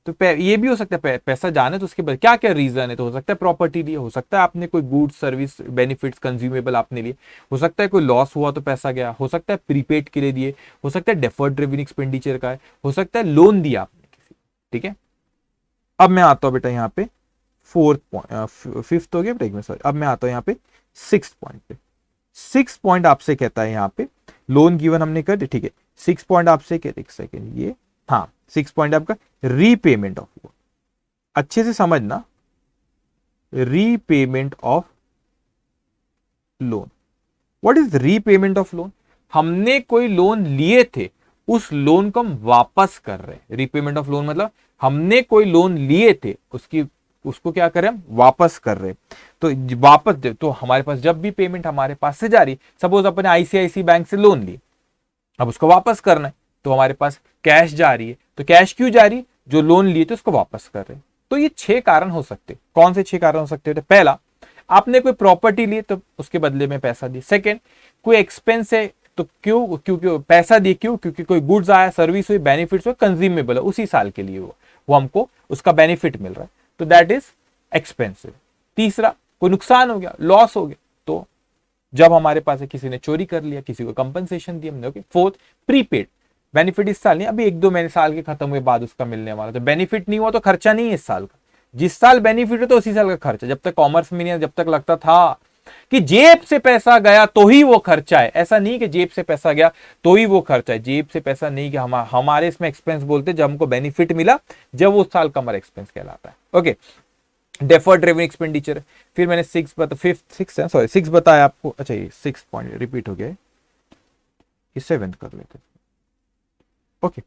तो ये भी हो सकता है पैसा जाने, तो उसके बाद क्या क्या रीजन है, तो हो सकता है प्रॉपर्टी लिए, हो सकता है आपने कोई गुड्स सर्विस बेनिफिट्स कंज्यूमेबल आपने लिए, हो सकता है कोई लॉस हुआ तो पैसा गया, हो सकता है प्रीपेड के लिए दिए, हो सकता है डेफर्ड रेवेन्यू एक्सपेंडिचर का है, हो सकता है लोन दिया आपने किसी, ठीक है। अब मैं आता हूं बेटा यहाँ पे फोर्थ पॉइंट, फिफ्थ हो गया बेटा, सॉरी। अब मैं आता हूं यहाँ पे 6 पॉइंट पे। 6 पॉइंट आपसे कहता है यहाँ पे लोन गिवन हमने कर दिया, ठीक है। 6 पॉइंट आपसे कहते, एक सेकेंड, ये हाँ 6 पॉइंट आपका रीपेमेंट ऑफ लोन। अच्छे से समझना, repayment of loan. What is repayment of loan? हमने कोई लोन लिए थे, उस लोन को हम वापस कर रहे हैं। रीपेमेंट ऑफ लोन मतलब हमने कोई लोन लिए थे, उसको क्या करें हम, वापस कर रहे हैं। तो वापस तो हमारे पास जब भी पेमेंट हमारे पास से जा रही, सपोज अपने आईसीआईसी बैंक से लोन लिए, अब उसको वापस करना है, तो हमारे पास कैश जा रही है। तो कैश क्यों जा रही है? जो लोन लिए थे उसको वापस कर रहे हैं। तो ये 6 कारण हो सकते। कौन से 6 कारण हो सकते हैं? पहला, आपने कोई प्रॉपर्टी ली तो उसके बदले में पैसा दिए। सेकेंड, कोई एक्सपेंस है तो क्यों पैसा दिए, क्योंकि कोई गुड्स आया, सर्विस हुई, बेनिफिट्स हुए, कंज्यूमेबल है, उसी साल के लिए वो हमको उसका बेनिफिट मिल रहा है, तो दैट इज एक्सपेंसिव। तीसरा, कोई नुकसान हो गया, लॉस हो गया, तो जब हमारे पास है किसी ने चोरी कर लिया, किसी को कंपनसेशन दी हमने, ओके। फोर्थ, प्रीपेड, बेनिफिट इस साल नहीं, अभी 1 2 महीने साल के खत्म हुए बाद उसका मिलने वाला, तो बेनिफिट नहीं हुआ तो खर्चा नहीं है इस साल का। जिस साल बेनिफिट हो तो उसी साल का खर्चा। जब तक कॉमर्स में नहीं, जब तक लगता था कि जेब से पैसा गया तो ही वो खर्चा है, ऐसा नहीं कि जेब से पैसा गया तो ही वो खर्चा है। जेब से पैसा नहीं कि हमारे इसमें एक्सपेंस बोलते जब हमको बेनिफिट मिला, जब वो साल का हमारा एक्सपेंस कहलाता है, ओके। डेफर्ड रेवेन्यू एक्सपेंडिचर, फिर मैंने 6 बताया आपको। अच्छा, ये 6 पॉइंट रिपीट हो गया है, ये 7th कर लेते, ओके।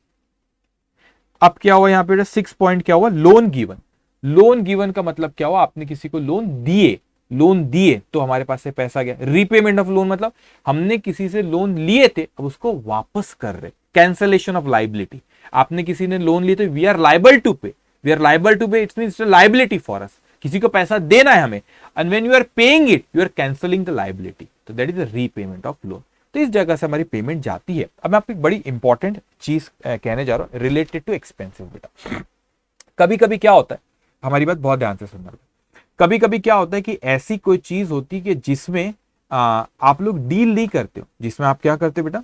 अब क्या हुआ यहाँ पे 6 पॉइंट क्या हुआ, लोन गिवन। लोन गिवन का मतलब क्या हुआ, आपने किसी को लोन दिए तो हमारे पास से पैसा गया। रीपेमेंट ऑफ लोन मतलब हमने किसी से लोन लिए थे, अब उसको वापस कर रहे। कैंसलेशन ऑफ लाइबिलिटी, आपने किसी ने लोन लिए तो we are liable to pay, it's means liability for us, किसी को पैसा देना है हमें, and when you are paying it you are cancelling the liability, तो that is the repayment of loan. तो इस जगह से हमारी पेमेंट जाती है। अब मैं आपको एक बड़ी इंपॉर्टेंट चीज कहने जा रहा हूं रिलेटेड टू एक्सपेंसिव बेटा। कभी कभी क्या होता है, हमारी बात बहुत ध्यान से सुनना, कभी कभी क्या होता है कि ऐसी कोई चीज होती है कि जिसमें आप लोग डील नहीं करते हो, जिसमें आप क्या करते हो बेटा,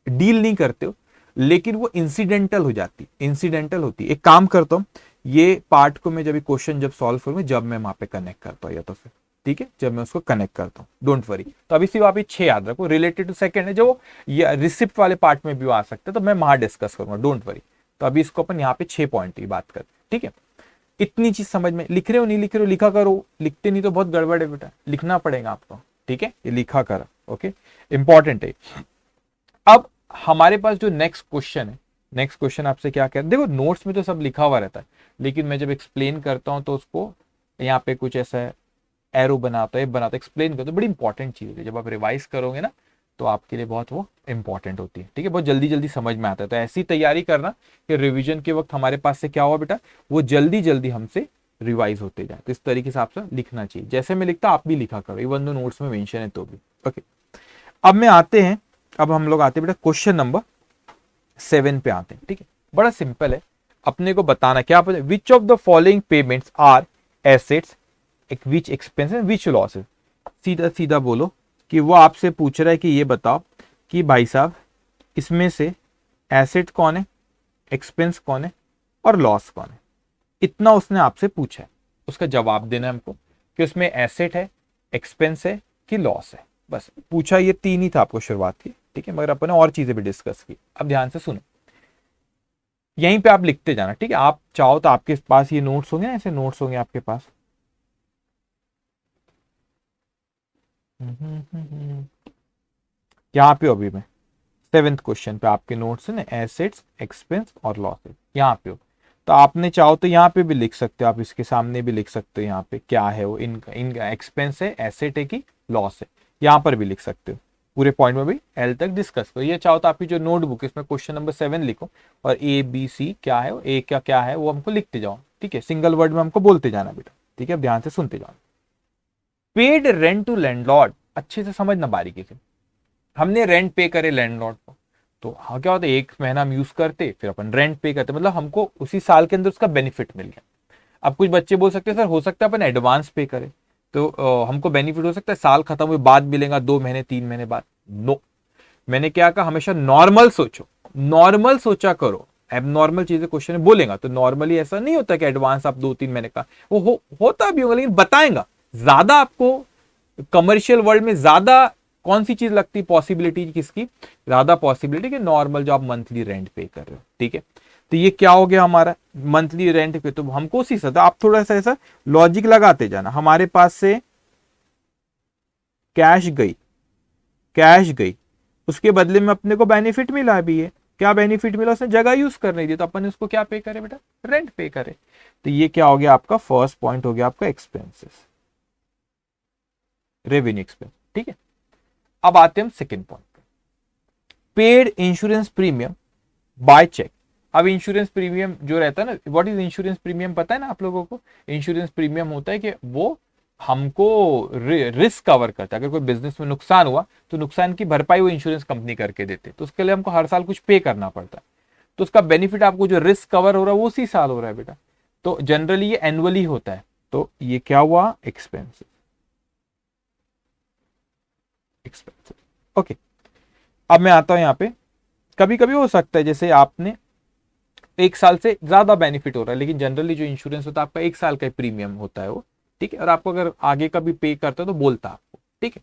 डील नहीं करते हो, लेकिन वो इंसिडेंटल हो जाती, इंसिडेंटल होती है। एक काम करता हूं, ये पार्ट को मैं जब क्वेश्चन जब सॉल्व करूंगा, जब मैं वहां पे कनेक्ट करता हूं, या तो फिर ठीक है जब मैं उसको कनेक्ट करता हूं, डोंट वरी। तो अभी सिर्फ आप 6 याद रखो, रिलेटेड टू सेकंड है जो ये रिसिप्ट वाले पार्ट में भी आ सकता है, तो मैं वहां डिस्कस करूंगा, डोंट वरी। तो अभी इसको अपन यहाँ पे 6 पॉइंट की बात करते हैं, ठीक है। इतनी चीज समझ में, लिख रहे हो नहीं लिख रहे हो लिखा करो, लिखते नहीं तो बहुत गड़बड़ है बेटा, लिखना पड़ेगा आपको, ठीक है, ये लिखा करो, ओके, इंपॉर्टेंट है। अब हमारे पास जो नेक्स्ट क्वेश्चन है, नेक्स्ट क्वेश्चन आपसे क्या कह रहे, देखो नोट्स में तो सब लिखा हुआ रहता है, लेकिन मैं जब एक्सप्लेन करता हूं तो उसको यहाँ पे कुछ ऐसा एरो बनाता है, एक्सप्लेन करता है, बड़ी इंपॉर्टेंट चीज है। जब आप रिवाइज करोगे ना तो आपके लिए बहुत वो इंपॉर्टेंट होती है, ठीक है, बहुत जल्दी जल्दी समझ में आता है। तो ऐसी तैयारी करना कि रिवीजन के वक्त हमारे पास से क्या हुआ बेटा, वो जल्दी जल्दी हमसे रिवाइज होते जाए। तो इस तरीके से आपसे लिखना चाहिए, जैसे मैं लिखता आप भी लिखा करो, इवन दो नोट्स में मेंशन है तो भी, ओके। अब मैं आते हैं, अब हम लोग आते हैं बेटा क्वेश्चन नंबर 7 पे आते हैं, ठीक है। बड़ा सिंपल है, अपने को बताना क्या, which of the following payments are assets, which expenses, which losses. सीधा सीधा बोलो कि वो आपसे पूछ रहा है कि ये बताओ कि भाई साहब इसमें से एसेट कौन है, एक्सपेंस कौन है और लॉस कौन है। इतना उसने आपसे पूछा है, उसका जवाब देना है हमको कि उसमें एसेट है, एक्सपेंस है कि लॉस है। बस पूछा ये 3 ही था आपको शुरुआत की, ठीक है, मगर अपन ने और चीजें भी डिस्कस की। अब ध्यान से सुनो, यहीं पे आप लिखते जाना, ठीक है। आप चाहो तो आपके पास ये नोट्स होंगे, ऐसे नोट्स होंगे आपके पास, यहाँ पे अभी मैं 7th क्वेश्चन पे आपके नोट्स है ना, एसेट्स, एक्सपेंस और लॉसेस, यहाँ पे हो। तो आपने चाहो तो यहाँ पे भी लिख सकते हो, आप इसके सामने भी लिख सकते हो, यहाँ पे क्या है वो, इनका एक्सपेंस है, एसेट है कि लॉस है, यहाँ पर भी लिख सकते हो। पूरे पॉइंट में भी एल तक डिस्कस करो। ये चाहो तो आपकी जो नोटबुक इसमें क्वेश्चन नंबर 7 लिखो और ए बी सी क्या है, ए क्या है वो हमको लिखते जाओ, ठीक है, सिंगल वर्ड में हमको बोलते जाना बेटा, ठीक है, अब ध्यान से सुनते जाओ। पेड रेंट टू लैंडलॉर्ड, अच्छे से समझना बारीकी से। हमने रेंट पे करे लैंडलॉर्ड को, तो हाँ क्या होता है, 1 महीना हम यूज करते फिर अपन रेंट पे करते, मतलब हमको उसी साल के अंदर उसका बेनिफिट मिल गया। अब कुछ बच्चे बोल सकते हैं सर हो सकता है अपन एडवांस पे करें तो हमको बेनिफिट हो सकता है साल खत्म हुए बाद मिलेगा, 2 महीने 3 महीने बाद। नो, मैंने क्या कहा, हमेशा नॉर्मल सोचो, नॉर्मल सोचा करो। अब नॉर्मल चीजें क्वेश्चन में बोलेगा तो नॉर्मली ऐसा नहीं होता कि एडवांस आप 2-3 महीने का, वो होता भी होगा लेकिन बताएगा ज्यादा आपको। कमर्शियल वर्ल्ड में ज्यादा कौन सी चीज लगती है पॉसिबिलिटी किसकी, ज्यादा पॉसिबिलिटी कि नॉर्मल जो आप मंथली रेंट पे कर रहे हो, ठीक है। तो ये क्या हो गया हमारा मंथली रेंट पे, तो हमको उसी से आप थोड़ा सा ऐसा लॉजिक लगाते जाना। हमारे पास से कैश गई, उसके बदले में अपने को बेनिफिट मिला भी है। क्या बेनिफिट मिला, उसने जगह यूज करने दी तो अपन उसको क्या पे करे बेटा, रेंट पे करे। तो ये क्या हो गया आपका फर्स्ट पॉइंट हो गया आपका एक्सपेंसेस, रेवेन्यू एक्सपेंस, ठीक है। अब आते हैं हम सेकेंड पॉइंट पे, paid insurance premium by cheque. अब इंश्योरेंस प्रीमियम जो रहता है ना, व्हाट इज इंश्योरेंस प्रीमियम पता है ना आप लोगों को। इंश्योरेंस प्रीमियम होता है कि वो हमको रिस्क कवर करता है, अगर कोई बिजनेस में नुकसान हुआ तो नुकसान की भरपाई वो इंश्योरेंस कंपनी करके देते, तो उसके लिए हमको हर साल कुछ पे करना पड़ता है। तो उसका बेनिफिट आपको जो रिस्क कवर हो रहा है वो उसी साल हो रहा है बेटा, तो जनरली ये एनुअली होता है। तो ये क्या हुआ एक्सपेंसिव, ओके। अब मैं आता हूं यहाँ पे, कभी कभी हो सकता है जैसे आपने 1 साल से ज्यादा बेनिफिट हो रहा है, लेकिन जनरली जो इंश्योरेंस होता है आपका 1 साल का प्रीमियम होता है वो, ठीक है, और आपको अगर आगे का भी पे करता है तो बोलता है आपको, ठीक है।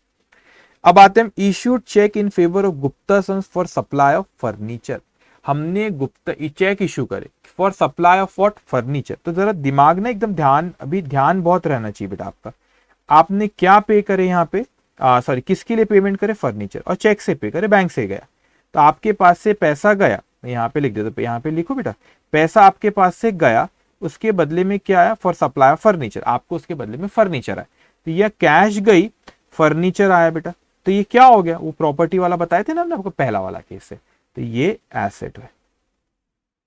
अब आते हैं issued cheque in favour of Gupta sons for supply of furniture. हमने गुप्ता चेक इशू करे for supply of what, furniture. तो जरा दिमाग ना एकदम ध्यान, अभी ध्यान बहुत रहना चाहिए बेटा आपका। आपने क्या पे करे यहाँ पे, सॉरी किसके लिए पेमेंट करे, फर्नीचर, और चेक से पे करे, बैंक से गया, तो आपके पास से पैसा गया, मैं यहाँ पे लिख देता हूँ, यहाँ पे लिखो बेटा, पैसा आपके पास से गया, उसके बदले में क्या आया, फॉर सप्लाई ऑफ फर्नीचर, आपको उसके बदले में फर्नीचर आया। तो यह कैश गई, फर्नीचर आया बेटा, तो ये क्या हो गया, वो प्रॉपर्टी वाला बताए थे ना हमने आपको पहला वाला केस से, तो ये एसेट है,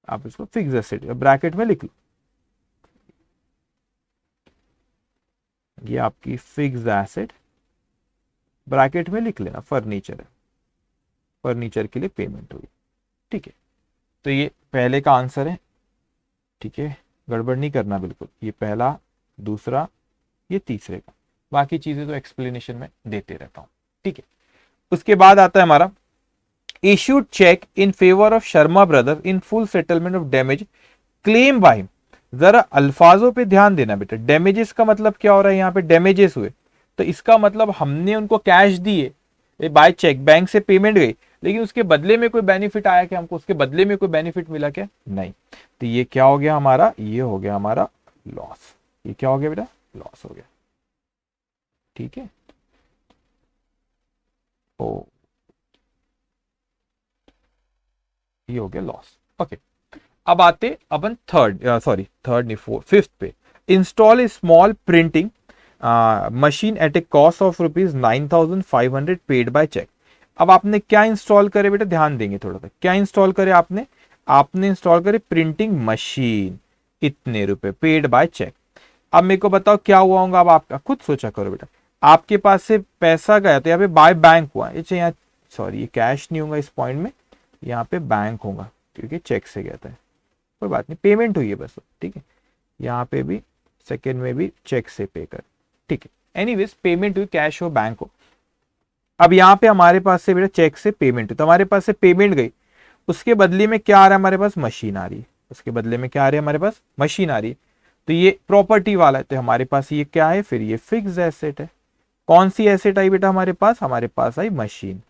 आप इसको फिक्स एसेट ब्रैकेट में लिख लो, ये आपकी फिक्स एसेट ब्रैकेट में लिख लेना, फर्नीचर है, फर्नीचर के लिए पेमेंट हुई, ठीक है। तो ये पहले का आंसर है, ठीक है, गड़बड़ नहीं करना बिल्कुल, ये पहला, दूसरा, ये तीसरे का, बाकी चीजें तो एक्सप्लेनेशन में देते रहता हूं, ठीक है। उसके बाद आता है हमारा issued cheque in favour of Sharma brother in full settlement of damage claim by him. जरा अल्फाजों पे ध्यान देना बेटा, डैमेजेस का मतलब क्या हो रहा है, यहाँ पे डैमेजेस हुए, तो इसका मतलब हमने उनको कैश दिए बाय चेक, बैंक से पेमेंट गई, लेकिन उसके बदले में कोई बेनिफिट आया क्या, हमको उसके बदले में कोई बेनिफिट मिला क्या, नहीं। तो ये क्या हो गया हमारा, ये हो गया हमारा लॉस, ये क्या हो गया बेटा, लॉस हो गया, ठीक है। ओ, ये हो गया लॉस, ओके। अब आते अपन थर्ड नहीं, फिफ्थ पे, install a small printing machine at a cost of ₹9,500 paid by cheque. अब आपने क्या इंस्टॉल करे बेटा, ध्यान देंगे थोड़ा सा, क्या इंस्टॉल करे आपने, आपने इंस्टॉल करे प्रिंटिंग मशीन, इतने रुपए, पेड बाय चेक। अब मेरे को बताओ क्या हुआ होगा, अब आपका खुद सोचा करो बेटा, आपके पास से पैसा गया तो यहाँ पे बाय बैंक हुआ, यहाँ सॉरी ये कैश नहीं होगा इस पॉइंट में, यहाँ पे बैंक होगा क्योंकि चेक से गया था, कोई बात नहीं, पेमेंट हुई है बस, ठीक है। यहाँ पे भी सेकेंड में भी चेक से पे कर, ठीक है, एनीवेज पेमेंट हुई, कैश हो बैंक हो। अब यहाँ पे हमारे पास से बेटा चेक से पेमेंट हुई, तो हमारे पास से पेमेंट गई, उसके बदले में क्या आ रहा है हमारे पास, मशीन आ रही है, उसके बदले में क्या आ रही है हमारे पास, मशीन आ रही है। तो ये प्रॉपर्टी वाला है, तो हमारे पास ये क्या है, फिर ये फिक्स एसेट है। कौन सी एसेट आई बेटा हमारे पास आई मशीन,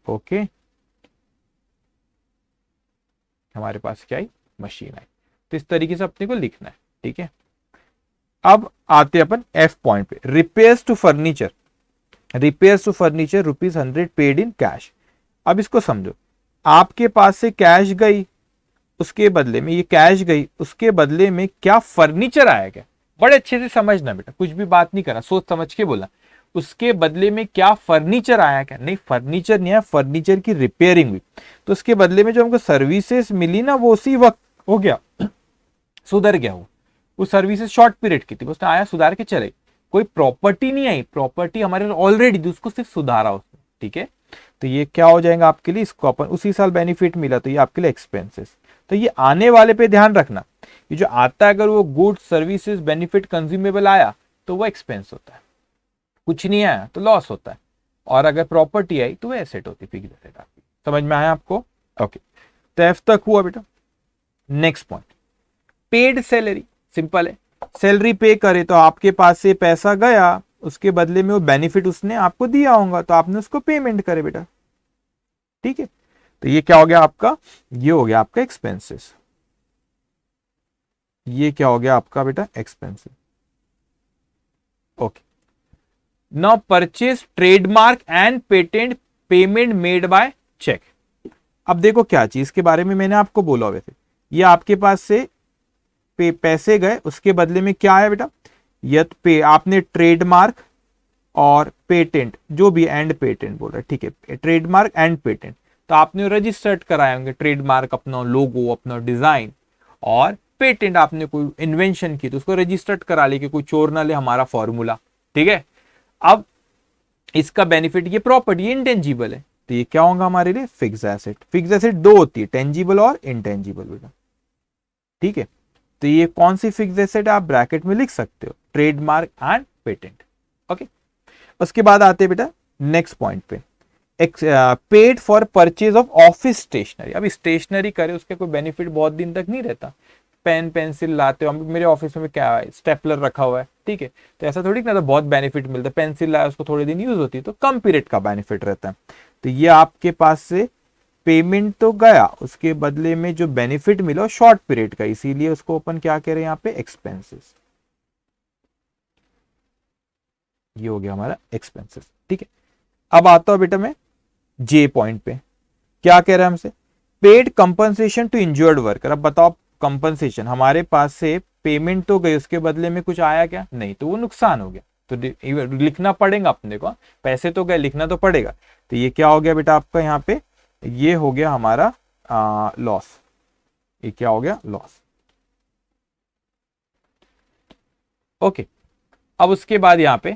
ओके, हमारे पास क्या आई, मशीन आई। तो इस तरीके से अपने को लिखना है, ठीक है। अब आते अपन एफ पॉइंट पे, repairs to furniture, repairs to furniture ₹100 paid in cash. अब इसको समझो, आपके पास से कैश गई, उसके बदले में, ये कैश गई, उसके बदले में क्या फर्नीचर आया क्या, बड़े अच्छे से समझना बेटा, कुछ भी बात नहीं करना, सोच समझ के बोला, उसके बदले में क्या फर्नीचर आया क्या, नहीं फर्नीचर नहीं आया, फर्नीचर की रिपेयरिंग हुई, तो उसके बदले में जो हमको सर्विसेज मिली ना, वो उसी वक्त हो गया, सुधर गया, वो सर्विसेज शॉर्ट पीरियड की थी, उसने आया सुधार के चले, कोई प्रॉपर्टी नहीं आई, प्रॉपर्टी हमारे ऑलरेडी थी, उसको सिर्फ सुधारा उसने, ठीक है। तो ये क्या हो जाएगा आपके लिए, इसको अपन उसी साल बेनिफिट मिला, तो ये आपके लिए एक्सपेंसेस। तो ये आने वाले पे ध्यान रखना, ये जो आता है अगर वो गुड सर्विसेज बेनिफिट कंज्यूमेबल आया तो वो एक्सपेंस होता है, कुछ नहीं आया तो लॉस होता है, और अगर प्रॉपर्टी आई तो वो एसेट होती है, फिक्स्ड एसेट आपकी। समझ में आया आपको, ओके। तो एफ तक हुआ बेटा। Next point, paid salary, simple है, सैलरी पे करे तो आपके पास से पैसा गया, उसके बदले में वो बेनिफिट उसने आपको दिया होगा, तो आपने उसको पेमेंट करे बेटा, ठीक है। तो ये क्या हो गया आपका, ये हो गया आपका एक्सपेंसेस, ये क्या हो गया आपका बेटा expenses, okay. Now purchase trademark and patent payment made by cheque. अब देखो क्या चीज के बारे में मैंने आपको बोला हुआ थे, ये आपके पास से पैसे गए, उसके बदले में क्या आया बेटा, यत पे आपने ट्रेडमार्क और पेटेंट, जो भी एंड पेटेंट बोल रहा है, ठीक है, ट्रेडमार्क एंड पेटेंट, तो आपने रजिस्टर्ड कराए होंगे, ट्रेडमार्क अपना लोगो, अपना डिजाइन, और पेटेंट आपने कोई इन्वेंशन की तो उसको रजिस्टर्ड करा ले कि कोई चोर ना ले हमारा फॉर्मूला, ठीक है। अब इसका बेनिफिट, ये प्रॉपर्टी इंटेंजिबल है, तो ये क्या होगा हमारे लिए, फिक्स एसेट। फिक्स एसेट दो होती है, टेंजिबल और इंटेंजिबल बेटा, ठीक है। तो ये कौन सी फिक्स एसेट है, आप ब्रैकेट में लिख सकते हो, ट्रेडमार्क एंड पेटेंट, ओके। उसके बाद आते हैं बेटा नेक्स्ट पॉइंट पे, paid for purchase of office stationery. अब स्टेशनरी करे उसके कोई बेनिफिट बहुत दिन तक नहीं रहता, पेन पेंसिल लाते हो, मेरे ऑफिस में क्या है, स्टेपलर रखा हुआ है, ठीक है, तो ऐसा थोड़ी ना, तो बहुत बेनिफिट मिलता है, पेंसिल लाया उसको थोड़े दिन यूज होती है, तो कम पीरियड का बेनिफिट रहता है। तो ये आपके पास से पेमेंट तो गया, उसके बदले में जो बेनिफिट मिला शॉर्ट पीरियड का, इसीलिए उसको अपन क्या कह रहे हैं यहाँ पे, एक्सपेंसेस, ये हो गया हमारा एक्सपेंसेस, ठीक है। अब आता हूं बेटा मैं जे पॉइंट पे, क्या कह रहा है हमसे, paid compensation to injured worker. अब बताओ कंपनसेशन हमारे पास से पेमेंट तो गई, उसके बदले में कुछ आया क्या, नहीं, तो वो नुकसान हो गया, तो लिखना पड़ेगा अपने को, पैसे तो गए, लिखना तो पड़ेगा। तो ये क्या हो गया बेटा आपका यहाँ पे, ये हो गया हमारा लॉस, ये क्या हो गया, लॉस। ओके, अब उसके बाद यहां पे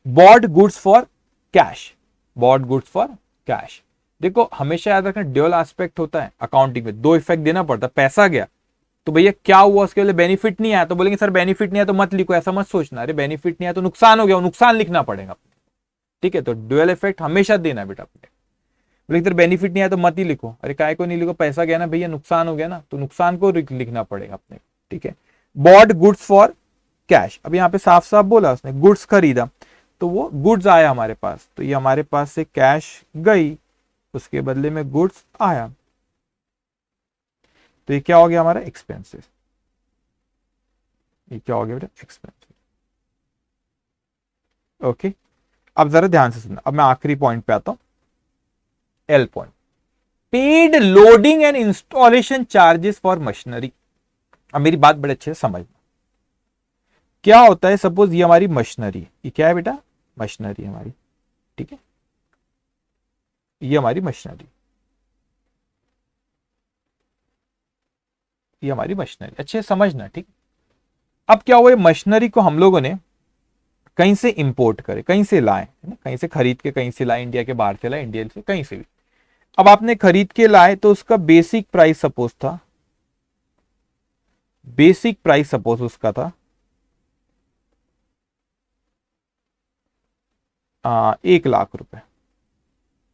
bought goods for cash, bought goods for cash. देखो हमेशा याद रखना ड्यूअल एस्पेक्ट होता है अकाउंटिंग में, दो इफेक्ट देना पड़ता है। पैसा गया तो भैया क्या हुआ, उसके लिए बेनिफिट नहीं आया तो बोलेंगे सर बेनिफिट नहीं आया तो मत लिखो, ऐसा मत सोचना, अरे बेनिफिट नहीं आया तो नुकसान हो गया, नुकसान लिखना पड़ेगा, ठीक है। तो ड्यूअल इफेक्ट हमेशा देना बेटा अपने, बोले सर बेनिफिट नहीं आया तो मत ही लिखो, अरे काय को नहीं लिखो, पैसा गया ना भैया, नुकसान हो गया ना, तो नुकसान को लिखना पड़ेगा अपने, ठीक है। बॉट गुड्स फॉर कैश, अब यहाँ पे साफ साफ बोला उसने गुड्स खरीदा, तो वो गुड्स आया हमारे पास, तो ये हमारे पास से कैश गई, उसके बदले में गुड्स आया, तो ये क्या हो गया हमारा एक्सपेंसेस, ये क्या हो गया बेटा एक्सपेंसेस। ओके, अब जरा ध्यान से सुनना, अब मैं आखिरी पॉइंट पे आता हूं, L point, paid loading and installation charges for machinery. अब मेरी बात बड़े अच्छे से समझना, क्या होता है, सपोज ये हमारी मशीनरी, ये क्या है बेटा, मशीनरी हमारी, ठीक है, ये हमारी मशीनरी, ये हमारी मशीनरी, अच्छे से समझना, ठीक। अब क्या हुआ, मशीनरी को हम लोगों ने कहीं से इंपोर्ट करे, कहीं से लाए, कहीं से खरीद के कहीं से लाए, इंडिया के बाहर से लाए, इंडिया से कहीं से भी। अब आपने खरीद के लाए तो उसका बेसिक प्राइस सपोज था, बेसिक प्राइस सपोज उसका था 1,00,000 रुपए,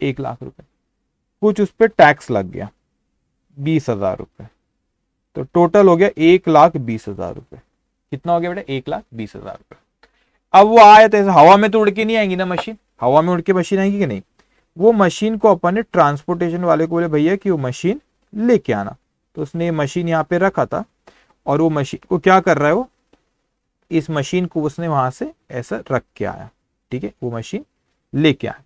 1,00,000 रुपए, कुछ उस पर टैक्स लग गया 20,000 रुपए, तो टोटल हो गया 1,20,000 रुपए। कितना हो गया बेटा, 1,20,000 रुपए। अब वो आया तो ऐसे हवा में तो उड़ के नहीं आएंगी ना मशीन, हवा में उड़ के मशीन आएगी कि नहीं, वो मशीन को अपन ने ट्रांसपोर्टेशन वाले को बोले भैया कि वो मशीन लेके आना, तो उसने मशीन यहाँ पे रखा था, और वो मशीन को क्या कर रहा है, वो इस मशीन को उसने वहां से ऐसा रख के आया, ठीक है, वो मशीन लेके आया।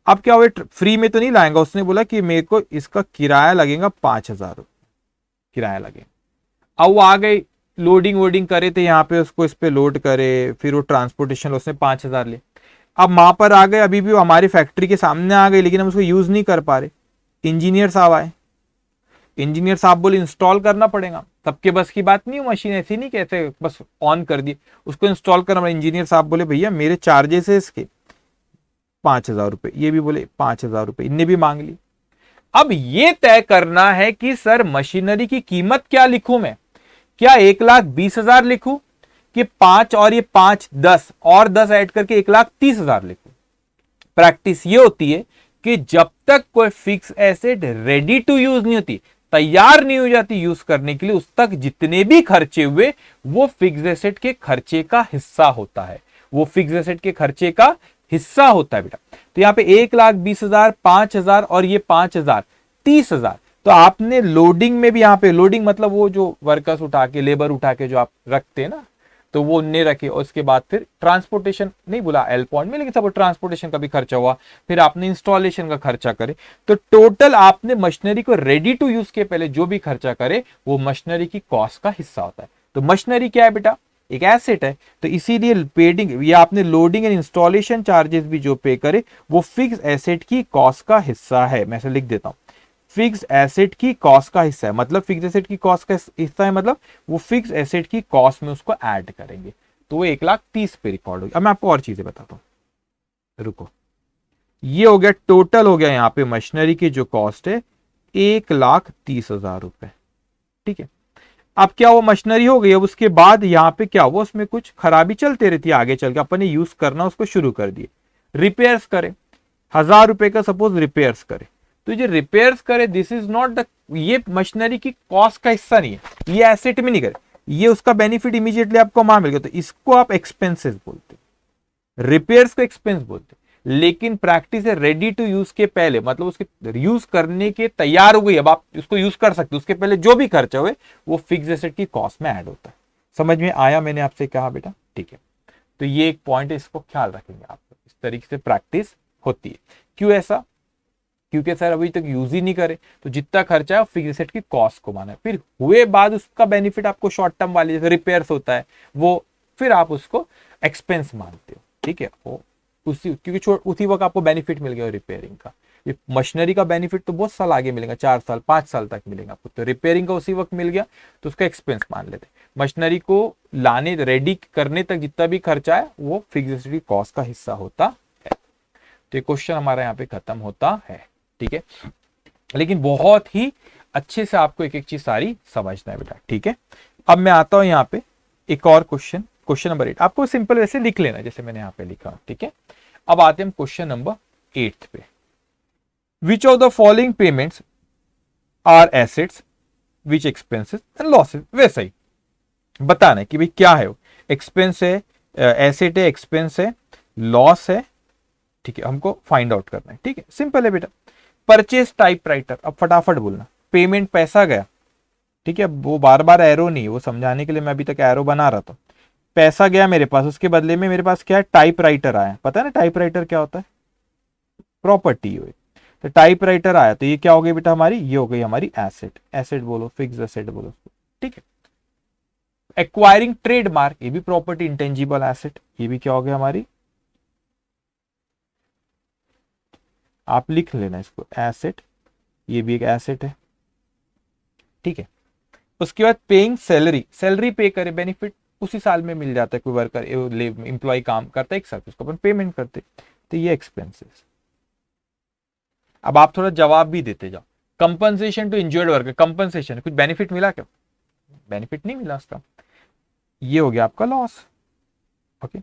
अब क्या हुआ, फ्री में तो नहीं लाएगा, उसने बोला कि मेरे को इसका किराया लगेगा 5,000 रुपये, किराया लगेगा। अब वो आ गए, लोडिंग वोडिंग करे थे यहाँ पे, उसको इस पे लोड करे, फिर वो ट्रांसपोर्टेशन उसने 5,000 ले। अब वहां पर आ गए, अभी भी वो हमारी फैक्ट्री के सामने आ गए, लेकिन हम उसको यूज नहीं कर पा रहे। इंजीनियर साहब आए, इंजीनियर साहब बोले इंस्टॉल करना पड़ेगा, सबके बस की बात नहीं, मशीन ऐसी नहीं कैसे बस ऑन कर दी, उसको इंस्टॉल करना पड़ेगा। इंजीनियर साहब बोले भैया मेरे चार्जेस है इसके 5,000 रुपए, ये भी बोले 5,000 रुपए, इनने भी मांग ली। अब ये तय करना है कि सर मशीनरी की कीमत क्या लिखूं मैं, क्या 1,20,000 लिखूं कि 5 और ये 5 10 और 10 ऐड करके 1,30,000 लिखूं। प्रैक्टिस ये होती है कि जब तक कोई fix asset ready to use नहीं होती, तैयार नहीं हो जाती यूज करने के लिए, उस तक जितने भी खर्चे हुए वो फिक्स एसेट के खर्चे का हिस्सा होता है, वो फिक्स एसेट के खर्चे का हिस्सा होता है बेटा। तो यहाँ पे 1,20,000, 5,000 और ये 5,000 30,000। तो आपने लोडिंग में भी, यहाँ पे लोडिंग मतलब वो जो वर्कर्स उठा के, लेबर उठा के जो आप रखते हैं ना, तो वो उनने रखे, और उसके बाद फिर ट्रांसपोर्टेशन नहीं बोला एल पॉइंट में, लेकिन सब ट्रांसपोर्टेशन का भी खर्चा हुआ, फिर आपने इंस्टॉलेशन का खर्चा करे, तो टोटल आपने मशीनरी को रेडी टू यूज के पहले जो भी खर्चा करे वो मशीनरी की कॉस्ट का हिस्सा होता है। तो मशीनरी क्या है बेटा, एक एसेट है, तो इसीलिए पेडिंग, ये आपने लोडिंग एंड इंस्टॉलेशन चार्जेस भी जो पे करे वो फिक्स एसेट की कॉस्ट का हिस्सा है। मैं लिख देता हूं, फिक्स एसेट की कॉस्ट का हिस्सा है, मतलब फिक्स एसेट की कॉस्ट का हिस्सा है, मतलब वो फिक्स एसेट की कॉस्ट में उसको ऐड करेंगे, तो वो 1,30,000 पे रिकॉर्ड होगी। अब मैं आपको और चीजें बताता हूं, रुको। ये हो गया टोटल, हो गया यहाँ पे मशीनरी की जो कॉस्ट है 1,30,000 रुपए, ठीक है। अब क्या वो मशीनरी हो गई, अब उसके बाद यहाँ पे क्या हुआ, उसमें कुछ खराबी चलते रहती है, आगे चल के अपन ने यूज करना उसको शुरू कर दिए, रिपेयर्स करे, 1,000 रुपए का सपोज रिपेयर्स करे, तो ये रिपेयर्स करे, दिस इज नॉट द, ये मशीनरी की कॉस्ट का हिस्सा नहीं है, ये एसेट में नहीं करे, ये उसका बेनिफिट इमीडिएटली आपको वहां मिल गया, तो इसको आप एक्सपेंसेस बोलते, रिपेयर्स को एक्सपेंस बोलते। लेकिन प्रैक्टिस है रेडी टू यूज के पहले, मतलब उसके यूज करने के तैयार हो गई, अब आप उसको यूज कर सकते, उसके पहले जो भी खर्चा हुए वो फिक्स एसेट की कॉस्ट में ऐड होता है। समझ में आया मैंने आपसे कहा बेटा, ठीक है। तो ये एक पॉइंट है, इसको ख्याल रखेंगे आप, इस तरीके से प्रैक्टिस होती है। क्यों ऐसा, क्योंकि सर अभी तक यूज ही नहीं करे, तो जितना खर्चा है फिक्स एसेट की कॉस्ट को माना है। फिर हुए बाद उसका बेनिफिट आपको शॉर्ट टर्म वाली जैसे रिपेयर्स होता है वो, फिर आप उसको एक्सपेंस मानते हो, ठीक है। वो उसी क्योंकि उसी वक्त आपको बेनिफिट मिल गया रिपेयरिंग का। ये मशीनरी का बेनिफिट तो बहुत साल आगे मिलेगा, 4 साल 5 साल तक मिलेगा आपको, तो रिपेयरिंग का उसी वक्त मिल गया तो उसका एक्सपेंस मान लेते। मशीनरी को लाने रेडी करने तक जितना भी खर्चा है वो फिक्स्ड एसेट की कॉस्ट का हिस्सा होता है। तो ये क्वेश्चन हमारा यहाँ पे खत्म होता है, ठीक है। लेकिन बहुत ही अच्छे से आपको एक एक चीज सारी समझना है बेटा, ठीक है। अब मैं आता हूं यहाँ पे एक और क्वेश्चन, क्वेश्चन नंबर 8 आपको सिंपल वैसे लिख लेना जैसे मैंने यहाँ पे लिखा, ठीक है। अब आते हैं क्वेश्चन नंबर 8 पे। Which of the following payments are assets which expenses and losses, वैसा ही बताना है कि भाई क्या है वो, एक्सपेंस है, एसेट है, एक्सपेंस है, लॉस है, ठीक है, हमको फाइंड आउट करना है, ठीक है। सिंपल है बेटा। परचेज टाइपराइटर, अब फटाफट बोलना, पेमेंट पैसा गया, ठीक है। वो बार बार एरो नहीं, वो समझाने के लिए मैं अभी तक एरो बना रहा था। पैसा गया मेरे पास, उसके बदले में मेरे पास क्या है, टाइपराइटर आया। पता है ना टाइपराइटर क्या होता है, प्रॉपर्टी हुई। तो टाइपराइटर आया तो ये क्या हो गई बेटा हमारी, ये हो गई हमारी एसेट, एसेट बोलो, फिक्स एसेट बोलो, ठीक है। एक्वायरिंग ट्रेडमार्क, ये भी प्रॉपर्टी, इंटेंजिबल एसेट, ये भी क्या हो गया हमारी, आप लिख लेना इसको एसेट, ये भी एक एसेट है, ठीक है। उसके बाद पेइंग सैलरी, सैलरी पे करे, बेनिफिट उसी साल में मिल जाता है, कोई वर्कर एम्प्लॉय काम करता है एक साल, उसको अपन पेमेंट करते, तो ये एक्सपेंसेस। अब आप थोड़ा जवाब भी देते जाओ। Compensation to injured worker, compensation कुछ बेनिफिट मिला क्या, बेनिफिट नहीं मिला उसका, ये हो गया आपका लॉस, ओके।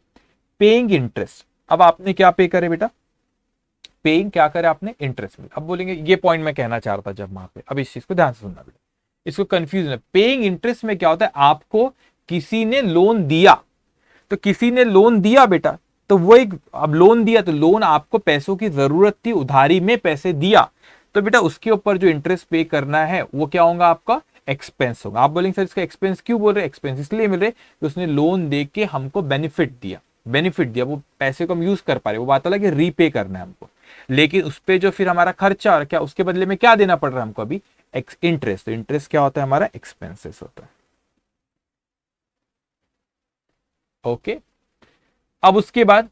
पेइंग इंटरेस्ट, अब आपने क्या पे करे बेटा, पेइंग क्या करे आपने, इंटरेस्ट में। अब बोलेंगे ये पॉइंट मैं कहना चाह रहा था जब वहां पे, अब इस चीज को ध्यान से सुनना बेटा, इसको कंफ्यूज है। पेइंग इंटरेस्ट में क्या होता है, आपको किसी ने लोन दिया, तो किसी ने लोन दिया बेटा, तो वो एक, अब लोन दिया तो लोन आपको पैसों की जरूरत थी, उधारी में पैसे दिया, तो बेटा उसके ऊपर जो इंटरेस्ट पे करना है वो क्या होगा आपका, एक्सपेंस होगा। आप बोलेंगे सर इसका एक्सपेंस क्यों बोल रहे, एक्सपेंस इसलिए मिल रहे कि उसने लोन दे के हमको बेनिफिट दिया, बेनिफिट दिया, वो पैसे को हम यूज कर पा रहे, वो बात अलग है, रीपे करना है हमको, लेकिन उस पर जो फिर हमारा खर्चा और क्या उसके बदले में क्या देना पड़ रहा है हमको अभी, इंटरेस्ट। तो इंटरेस्ट क्या होता है हमारा, एक्सपेंसेस होता है, ओके। अब उसके बाद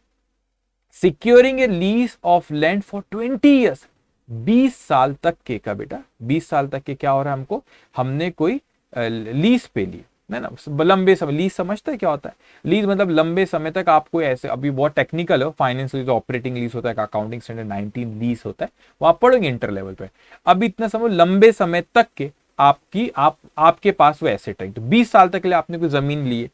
securing A lease of land for 20 years, 20 साल तक के का बेटा, 20 साल तक के क्या हो रहा है हमको, हमने कोई लीज पे ली है ना, लंबे समय, लीज समझते हैं क्या होता है, लीज मतलब लंबे समय तक आपको ऐसे, अभी बहुत टेक्निकल है, फाइनेंस लीज, ऑपरेटिंग लीज होता है, अकाउंटिंग स्टैंडर्ड 19 लीज होता है, वो आप पढ़ोगे इंटर लेवल पे। अब इतना समय, लंबे समय तक के आपके पास वो एसेट है, तो 20 साल तक के लिए आपने कोई जमीन ली है,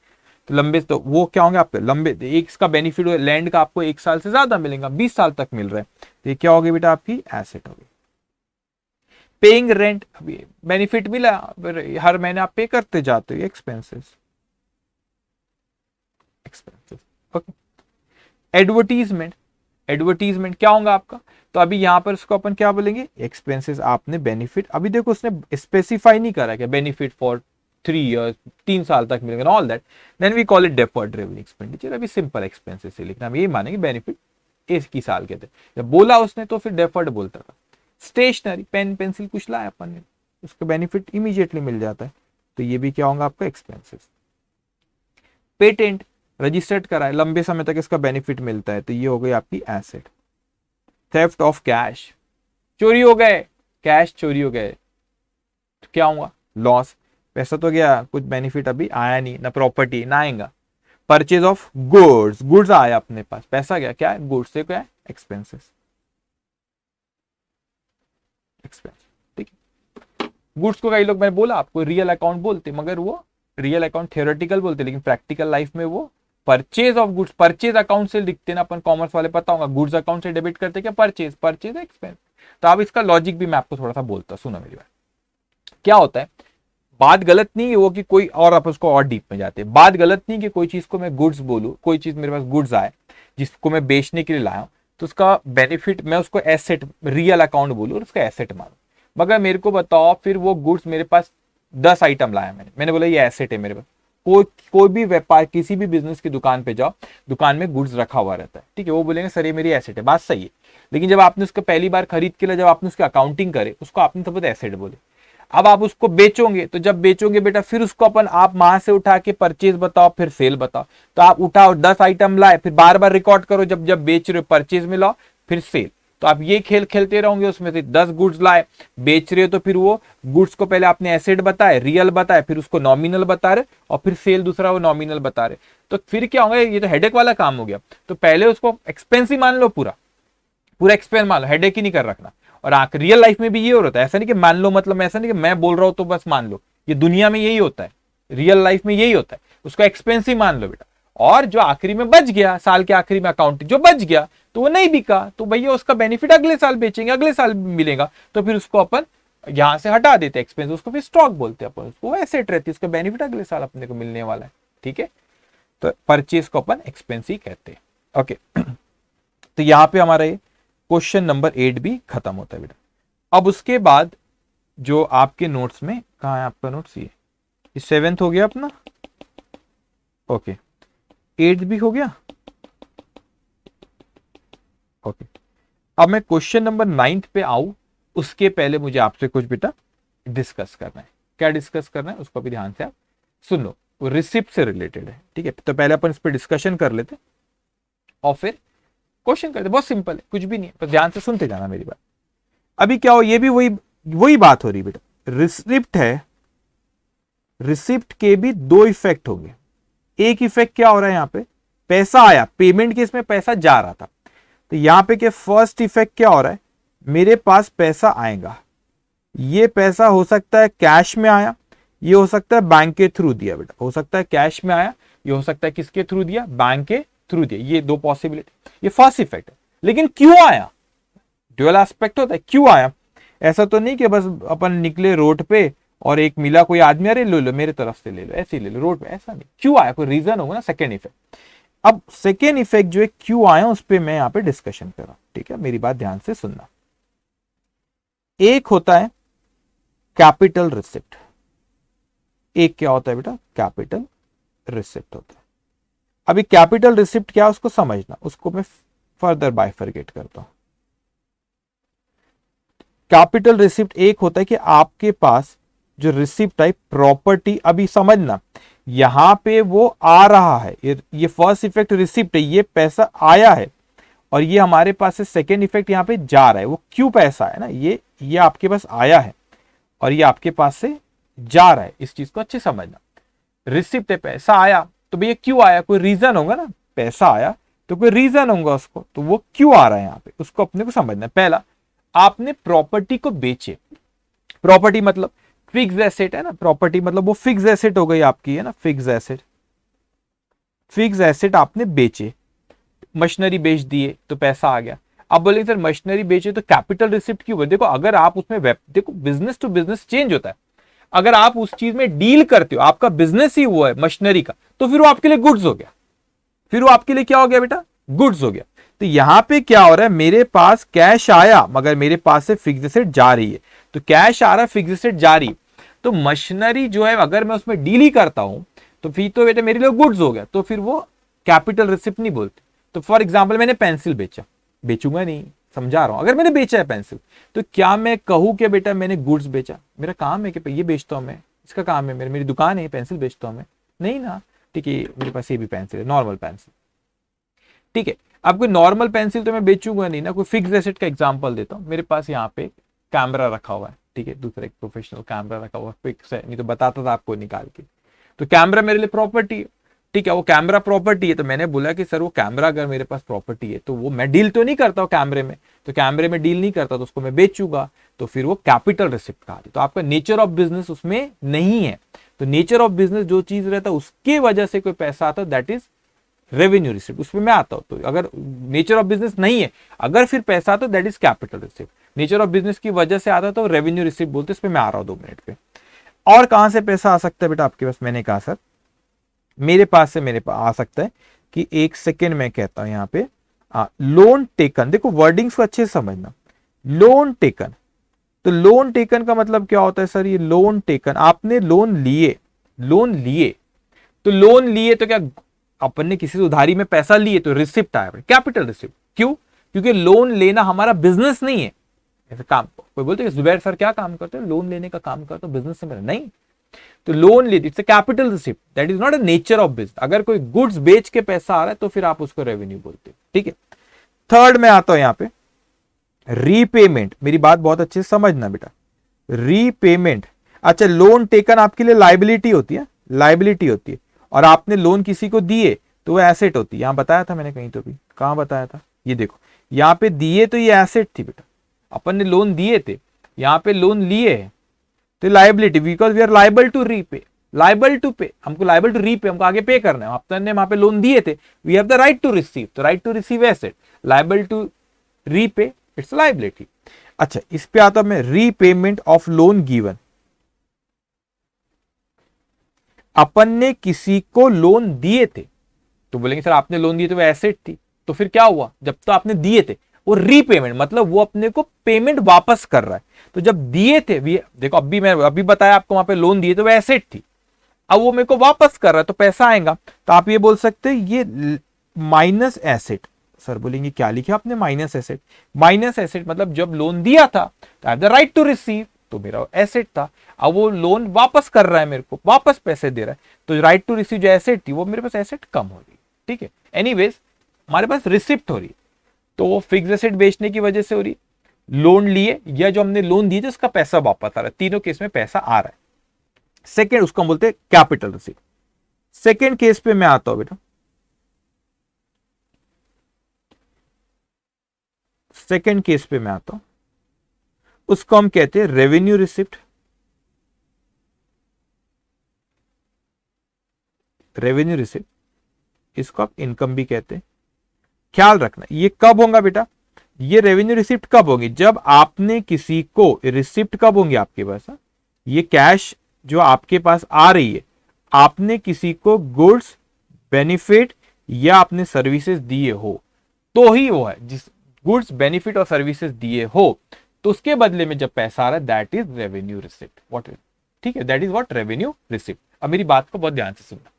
तो लंबे, तो वो क्या होंगे आपके लंबे, एक इसका बेनिफिट लैंड का आपको 1 साल से ज्यादा मिलेगा, 20 साल तक मिल रहा है, तो ये क्या होगी बेटा आपकी एसेट होगी। पेइंग रेंट, अभी बेनिफिट मिला, हर महीने आप पे करते जाते हो, expenses, expenses, okay. Advertisement, advertisement क्या होगा आपका, तो अभी यहां पर उसको अपन क्या बोलेंगे, एक्सपेंसेस, आपने बेनिफिट, अभी देखो उसने स्पेसिफाई नहीं करा क्या, बेनिफिट फॉर 3 ईयर्स, 3 साल तक मिलेगा, all that, then we call it deferred revenue expenditure. अभी सिंपल एक्सपेंसेस से लिखना, हम यही मानेंगे बेनिफिट एक ही साल के थे, जब बोला उसने तो फिर डेफर्ड बोलता था। स्टेशनरी, पेन पेंसिल कुछ लाया अपन ने, उसका बेनिफिट इमीडिएटली मिल जाता है, तो ये भी क्या होगा आपका एक्सपेंसेस। पेटेंट, रजिस्टर्ड करा है, लंबे समय तक इसका बेनिफिट मिलता है, तो ये हो गई आपकी एसेट। थेफ्ट ऑफ कैश, चोरी हो गए, कैश चोरी हो गए, तो क्या होगा, लॉस, पैसा तो गया, कुछ बेनिफिट अभी आया नहीं, ना प्रॉपर्टी ना आएगा। परचेज ऑफ गुड्स, गुड्स आया अपने पास, पैसा गया, क्या है, गुड्स से क्या है, एक्सपेंसेस, एक्सपेंस, ठीक है। गुड्स को कई लोग, मैंने बोला आपको रियल अकाउंट बोलते, मगर वो रियल अकाउंट थियोरेटिकल बोलते, लेकिन प्रैक्टिकल लाइफ में वो purchase of goods, purchase account से लिखते ना अपन, कॉमर्स वाले पता होगा, गुड्स अकाउंट से डेबिट करते क्या, परचेज, परचेज एक्सपेंस। तो अब इसका लॉजिक भी मैं आपको थोड़ा सा बोलता, सुनो मेरी बात। क्या होता है, बात गलत नहीं है वो कि कोई, और आप उसको और डीप में जाते हैं, बात गलत नहीं कि कोई चीज को मैं गुड्स बोलूं, कोई चीज मेरे पास गुड्स आए जिसको मैं बेचने के लिए लाया हूं, तो उसका बेनिफिट मैं उसको एसेट, रियल अकाउंट बोलूं और उसका एसेट मानू। मगर मेरे को बताओ, फिर वो गुड्स मेरे पास 10 आइटम लाया, मैंने बोला ये एसेट है मेरे पास। कोई भी व्यापार, किसी भी बिजनेस की दुकान पे जाओ, दुकान में गुड्स रखा हुआ रहता है, ठीक है, वो बोलेंगे सर ये मेरी एसेट है, बात सही है। लेकिन जब आपने उसको पहली बार खरीद के लिए जब आपने उसकी अकाउंटिंग करे, उसको आपने सब एसेट बोले। अब आप उसको बेचोगे, तो जब बेचोगे बेटा फिर उसको अपन आप वहां से उठा के परचेज बताओ, फिर सेल बताओ। तो आप उठाओ 10 आइटम लाए, फिर बार बार रिकॉर्ड करो, जब जब बेच रहे हो परचेज में लाओ, फिर सेल। तो आप ये खेल खेलते रहोगे, उसमें से 10 गुड्स लाए, बेच रहे हो, तो फिर वो गुड्स को पहले आपने एसेट बताए, रियल बताए, फिर उसको नॉमिनल बता रहे, और फिर सेल दूसरा वो नॉमिनल बता रहे। तो फिर क्या होगा, ये तो हेडेक वाला काम हो गया। तो पहले उसको एक्सपेंस ही मान लो, पूरा पूरा एक्सपेंस मान लो, हेडेक ही नहीं कर रखना। और रियल लाइफ में भी ये होता है, ऐसा नहीं कि मान लो मतलब ऐसा नहीं कि मैं बोल रहा हूं तो बस मान लो, ये दुनिया में यही होता है, रियल लाइफ में यही होता है। उसको एक्सपेंस ही मान लो बेटा। और जो आखिरी में बच गया, साल के आखिरी में अकाउंट जो बच गया, तो वो नहीं बिका, तो भैया उसका बेनिफिट अगले साल बेचेंगे, अगले साल मिलेगा, तो फिर उसको अपन यहां से हटा देते एक्सपेंस, उसको फिर स्टॉक बोलते हैं अपन, उसको एसेट रहती है, उसका बेनिफिट अगले साल अपने को मिलने वाला है। ठीक है, तो परचेज को अपन एक्सपेंस ही कहते हैं। ओके, तो यहां पे हमारा ये क्वेश्चन नंबर 8 भी खत्म होता है बेटा। अब उसके बाद जो आपके नोट्स में, कहां है आपका नोट्स, ये 7th हो गया अपना, ओके, 8th भी हो गया, ओके। अब मैं क्वेश्चन नंबर 9th पे आऊं, उसके पहले मुझे आपसे कुछ बेटा डिस्कस करना है। क्या डिस्कस करना है उसको भी ध्यान से आप सुन लो, वो रिसिप्ट से रिलेटेड है। ठीक है, तो पहले अपन इस पर डिस्कशन कर लेते और फिर क्वेश्चन करते। बहुत सिंपल है, कुछ भी नहीं है, पर ध्यान से सुनते जाना मेरी बात। अभी क्या हो, ये भी वही बात हो रही बेटा, रिसिप्ट है, रिसिप्ट के भी 2 इफेक्ट होंगे। एक इफेक्ट क्या हो रहा है, यहां पे पैसा आया, पेमेंट के इसमें पैसा जा रहा था, तो यहां पे के फर्स्ट इफेक्ट क्या हो रहा है, मेरे पास पैसा आएगा, ये पैसा हो सकता है कैश में आया, ये हो सकता है बैंक के थ्रू दिया बेटा, हो सकता है कैश में आया, ये हो सकता है किसके थ्रू दिया, बैंक के थ्रू दिया, ये 2 पॉसिबिलिटी, ये फर्स्ट इफेक्ट है। लेकिन क्यों आया, ड्यूअल एस्पेक्ट होता है, क्यों आया। ऐसा तो नहीं कि बस अपन निकले रोड पे और एक मिला कोई आदमी, अरे लो लो मेरे तरफ से ले लो, ऐसे ही ले लो रोड पे, ऐसा नहीं, क्यों आया, कोई रीजन होगा ना, सेकेंड इफेक्ट। अब सेकेंड इफेक्ट जो है क्यों आया, उस पर मैं यहां पे डिस्कशन कर रहा हूं। ठीक है, मेरी बात ध्यान से सुनना। एक होता है कैपिटल रिसिप्ट, एक क्या होता है बेटा, कैपिटल रिसिप्ट होता है। अभी कैपिटल रिसिप्ट क्या है उसको समझना, उसको मैं फर्दर बाइफरगेट करता हूं। कैपिटल रिसिप्ट एक होता है कि आपके पास जो रिसिप्ट है प्रॉपर्टी, अभी समझना यहां पे वो आ रहा है, ये फर्स्ट इफेक्ट रिसिप्ट है, ये पैसा आया है, और ये हमारे पास से सेकेंड इफेक्ट यहां पे जा रहा है। वो क्यों पैसा है ना, ये आपके पास आया है और ये आपके पास से जा रहा है, इस चीज को अच्छे समझना। रिसिप्ट है, पैसा आया, तो भैया क्यों आया, कोई रीजन होगा ना, पैसा आया तो कोई रीजन होगा उसको, तो वो क्यों आ रहा है यहाँ पे, उसको अपने को समझना। पहला, आपने प्रॉपर्टी को बेचे, प्रॉपर्टी मतलब फिक्स एसेट है ना, प्रॉपर्टी मतलब वो फिक्स एसेट हो गई आपकी, है ना, फिक्स एसेट, फिक्स एसेट आपने बेचे, मशीनरी बेच दिए तो पैसा आ गया। अब बोलेंगे सर मशीनरी बेचे तो कैपिटल रिसिप्ट क्यों है, देखो अगर आप उसमें देखो बिजनेस टू बिजनेस चेंज होता है, अगर आप उस चीज में डील करते हो, आपका बिजनेस ही हुआ है मशीनरी का, तो फिर वो आपके लिए गुड्स हो गया, फिर वो आपके लिए क्या हो गया बेटा, गुड्स हो गया। तो यहां पे क्या हो रहा है, मेरे पास कैश आया मगर मेरे पास से फिक्स एसेट जा रही है, तो कैश आ रहा है, फिक्स एसेट जा रही है, तो मशीनरी जो है अगर मैं उसमें डील ही करता हूं तो फिर तो बेटा मेरे लिए गुड्स हो गया, तो फिर वो कैपिटल रिसिप्ट नहीं बोलते। तो फॉर एग्जाम्पल मैंने पेंसिल बेचा, बेचूंगा नहीं, समझा रहा हूं, अगर मैंने बेचा है पेंसिल, तो क्या मैं कहूं कि बेटा मैंने गुड्स बेचा, मेरा काम है कि ये बेचता हूं मैं, इसका काम है, मेरी दुकान है, पेंसिल बेचता हूं मैं, नहीं ना। ठीक है, मेरे पास ये भी पेंसिल है, नॉर्मल पेंसिल, ठीक है। अब कोई नॉर्मल पेंसिल तो मैं बेचूंगा नहीं ना, कोई फिक्स एसेट का एग्जांपल देता हूं, मेरे पास यहाँ पे कैमरा रखा हुआ है, ठीक है, दूसरा एक प्रोफेशनल कैमरा रखा हुआ है, फिक्स है, नहीं तो बताता था आपको निकाल के। तो कैमरा मेरे लिए प्रॉपर्टी है, ठीक है, वो कैमरा प्रॉपर्टी है, तो मैंने बोला कि सर वो कैमरा अगर मेरे पास प्रॉपर्टी है तो वो मैं डील तो नहीं करता हूँ कैमरे में, तो कैमरे में डील नहीं करता तो उसको मैं बेचूंगा, तो फिर वो कैपिटल रिसिप्ट कहा। तो आपका नेचर ऑफ बिजनेस उसमें नहीं है, तो नेचर ऑफ बिजनेस जो चीज रहता है उसके वजह से कोई पैसा आता है, दैट इज रेवेन्यू रिसिप्ट, उसमें मैं आता हूं। तो अगर नेचर ऑफ बिजनेस नहीं है, अगर फिर पैसा आता है that is capital receipt, nature of business की वजह से आता है तो रेवेन्यू रिसिप्ट बोलते हैं। इसमें मैं आ रहा हूं 2 मिनट पे। और कहां से पैसा आ सकता है बेटा आपके पास, मैंने कहा सर मेरे पास से मेरे पास आ सकता है कि 1 सेकेंड में कहता हूं यहां पे लोन टेकन, देखो वर्डिंग्स को अच्छे से समझना, लोन टेकन, तो लोन टेकन का मतलब क्या होता है सर, ये लोन टेकन आपने लोन लिए, लोन लिए, तो लोन लिए तो क्या अपन ने किसी से उधारी में पैसा लिए तो रिसिप्ट आया, कैपिटल रिसिप्ट। क्यों, क्योंकि लोन लेना हमारा बिजनेस नहीं है। ऐसे काम कोई बोलते हैं जुबैर सर क्या काम करते हैं, लोन लेने का काम करते हो, बिजनेस से मेरा नहीं। तो लोन ले, it's a capital receipt, that is not a nature of business. अगर कोई गुड्स बेच के पैसा आ रहा है तो फिर आप उसको रेवेन्यू बोलते हो, ठीक है। थर्ड में आता हूं यहां पे रीपेमेंट। मेरी बात बहुत अच्छे से समझना बेटा, रीपेमेंट। अच्छा, लोन टेकन आपके लिए लाइबिलिटी होती है, लाइबिलिटी होती है, और आपने लोन किसी को दिए तो वो एसेट होती है। यहां बताया था मैंने कहीं तो भी, कहां बताया था, ये देखो यहां पे दिए तो ये एसेट थी बेटा, अपन ने लोन दिए थे, यहां पे लोन लिए हैं तो liability, because we are liable to repay, liable to pay, हमको लाइबल टू रीपे, हमको आगे पे करना है। अपन वहां पे लोन दिए थे, we have the right to receive, तो right to receive asset, liable to repay it's liability. अच्छा, इस पे आता मैं रीपेमेंट ऑफ लोन गिवन। अपन ने किसी को लोन दिए थे तो बोलेंगे सर आपने लोन दिए थे वो एसेट थी, तो फिर क्या हुआ, जब तो आपने दिए थे वो रीपेमेंट, मतलब वो अपने को पेमेंट वापस कर रहा है। तो जब दिए थे, देखो अभी मैं अभी बताया आपको, वहां पे लोन दिए थे वो एसेट थी, अब वो मेरे को वापस कर रहा है तो पैसा आएगा। तो आप ये बोल सकते हैं ये माइनस एसेट। सर बोलेंगे क्या लिखे आपने माइनस एसेट, माइनस एसेट मतलब जब लोन दिया था तो I have the right to receive, तो मेरा एसेट था, अब वो लोन वापस कर रहा है मेरे को, वापस पैसे दे रहा है, तो राइट टू रिसीव जो एसेट थी वो मेरे पास एसेट कम हो रही, ठीक है। एनीवेज हमारे पास रिसिप्ट हो रही, तो वो फिक्स एसेट बेचने की वजह से हो रही, लोन लिए या जो हमने लोन दिए थे उसका पैसा वापस आ रहा है, तीनों केस में पैसा आ रहा है। सेकेंड उसको हम बोलते हैं कैपिटल रिसिप्ट। सेकेंड केस पे मैं आता हूं बेटा, सेकेंड केस पे मैं आता हूं, उसको हम कहते हैं रेवेन्यू रिसिप्ट। रेवेन्यू रिसिप्ट, इसको आप इनकम भी कहते हैं। ख्याल रखना ये कब होगा बेटा, ये रेवेन्यू रिसिप्ट कब होगी, जब आपने किसी को, रिसिप्ट कब होंगे आपके पास, ये कैश जो आपके पास आ रही है, आपने किसी को गुड्स, बेनिफिट या आपने सर्विसेज दिए हो तो ही वो है, जिस गुड्स बेनिफिट और सर्विसेज दिए हो तो उसके बदले में जब पैसा आ रहा है that is revenue receipt, what is, ठीक है, that is what revenue receipt. अब मेरी बात को बहुत ध्यान से सुनना।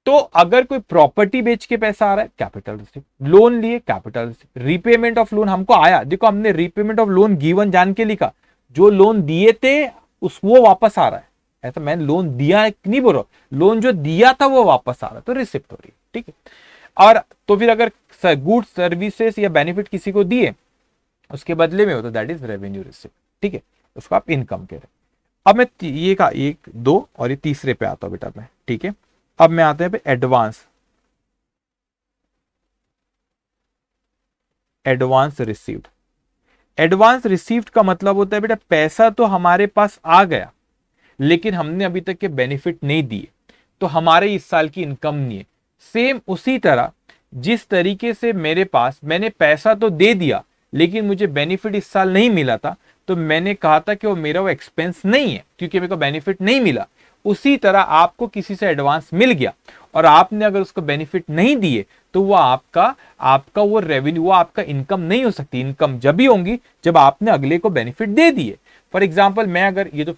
तो अगर कोई प्रॉपर्टी बेच के पैसा आ रहा है कैपिटल रिसिप्ट, लोन लिए capital receipt, repayment of loan हमको आया, देखो हमने रीपेमेंट ऑफ लोन गिवन जान के लिखा, जो लोन दिए थे उस वो वापस आ रहा है, ऐसा मैंने लोन दिया नहीं बोल रहा, लोन जो दिया था वो वापस आ रहा है, तो रिसिप्ट हो रही है, ठीक है। और तो फिर अगर गुड्स सर्विसेज या बेनिफिट किसी को दिए उसके बदले में हो तो दैट इज रेवेन्यू रिसिप्ट, ठीक है, उसको आप इनकम कह रहे हैं। अब मैं ये का एक दो और ये तीसरे पे आता हूं बेटा मैं, ठीक है। अब मैं आता है advance, advance received. Advance received का मतलब होता है बेटा पैसा तो हमारे पास आ गया लेकिन हमने अभी तक के बेनिफिट नहीं दिए, तो हमारे इस साल की इनकम नहीं है। सेम उसी तरह जिस तरीके से मेरे पास मैंने पैसा तो दे दिया लेकिन मुझे बेनिफिट इस साल नहीं मिला था, तो मैंने कहा था कि वो मेरा वो एक्सपेंस नहीं है क्योंकि मेरे को बेनिफिट नहीं मिला। उसी तरह आपको किसी से एडवांस मिल गया और आपने अगर उसको बेनिफिट नहीं दिए तो वो आपका आपका वो रेवेन्यू, वो आपका इनकम नहीं हो सकती। इनकम जब भी होंगी जब आपने अगले को बेनिफिट दे दिए। फॉर एग्जाम्पल मैं अगर ये जो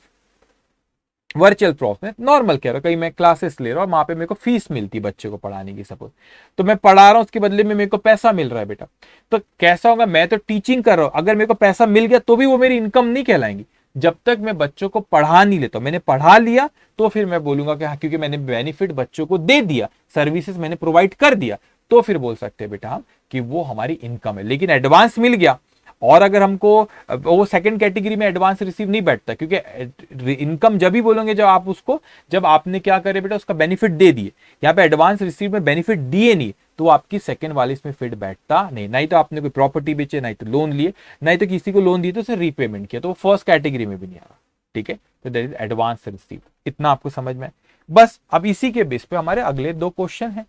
वर्चुअल प्रॉफ में नॉर्मल कह रहा हूं, कहीं मैं क्लासेस ले रहा हूं, वहां पे मेरे को फीस मिलती है बच्चे को पढ़ाने की, सपोज तो मैं पढ़ा रहा हूं उसके बदले में मेरे को पैसा मिल रहा है बेटा, तो कैसा होगा, मैं तो टीचिंग कर रहा हूं, अगर मेरे को पैसा मिल गया तो भी वो मेरी इनकम नहीं कहलाएंगी जब तक मैं बच्चों को पढ़ा नहीं लेता। मैंने पढ़ा लिया तो फिर मैं बोलूंगा कि हाँ क्योंकि मैंने बेनिफिट बच्चों को दे दिया, सर्विसेज मैंने प्रोवाइड कर दिया, तो फिर बोल सकते हैं बेटा हम कि वो हमारी इनकम है। लेकिन एडवांस मिल गया और अगर हमको, वो सेकंड कैटेगरी में एडवांस रिसीव नहीं बैठता, क्योंकि इनकम जब भी बोलोगे जब आप उसको, जब आपने क्या करे बेटा उसका बेनिफिट दे दिए। यहाँ पे एडवांस रिसीव में बेनिफिट दिए नहीं तो आपकी सेकंड वाली इसमें फिट बैठता नहीं। नहीं तो आपने कोई प्रॉपर्टी बेचे, नहीं तो लोन लिए, नहीं तो किसी को लोन दिए तो उसे रीपेमेंट किया, तो वो फर्स्ट कैटेगरी में भी नहीं आ रहा, ठीक है। तो दैट इज एडवांस रिसीव। इतना आपको समझ में। बस अब इसी के बेस पे हमारे अगले दो क्वेश्चन हैं,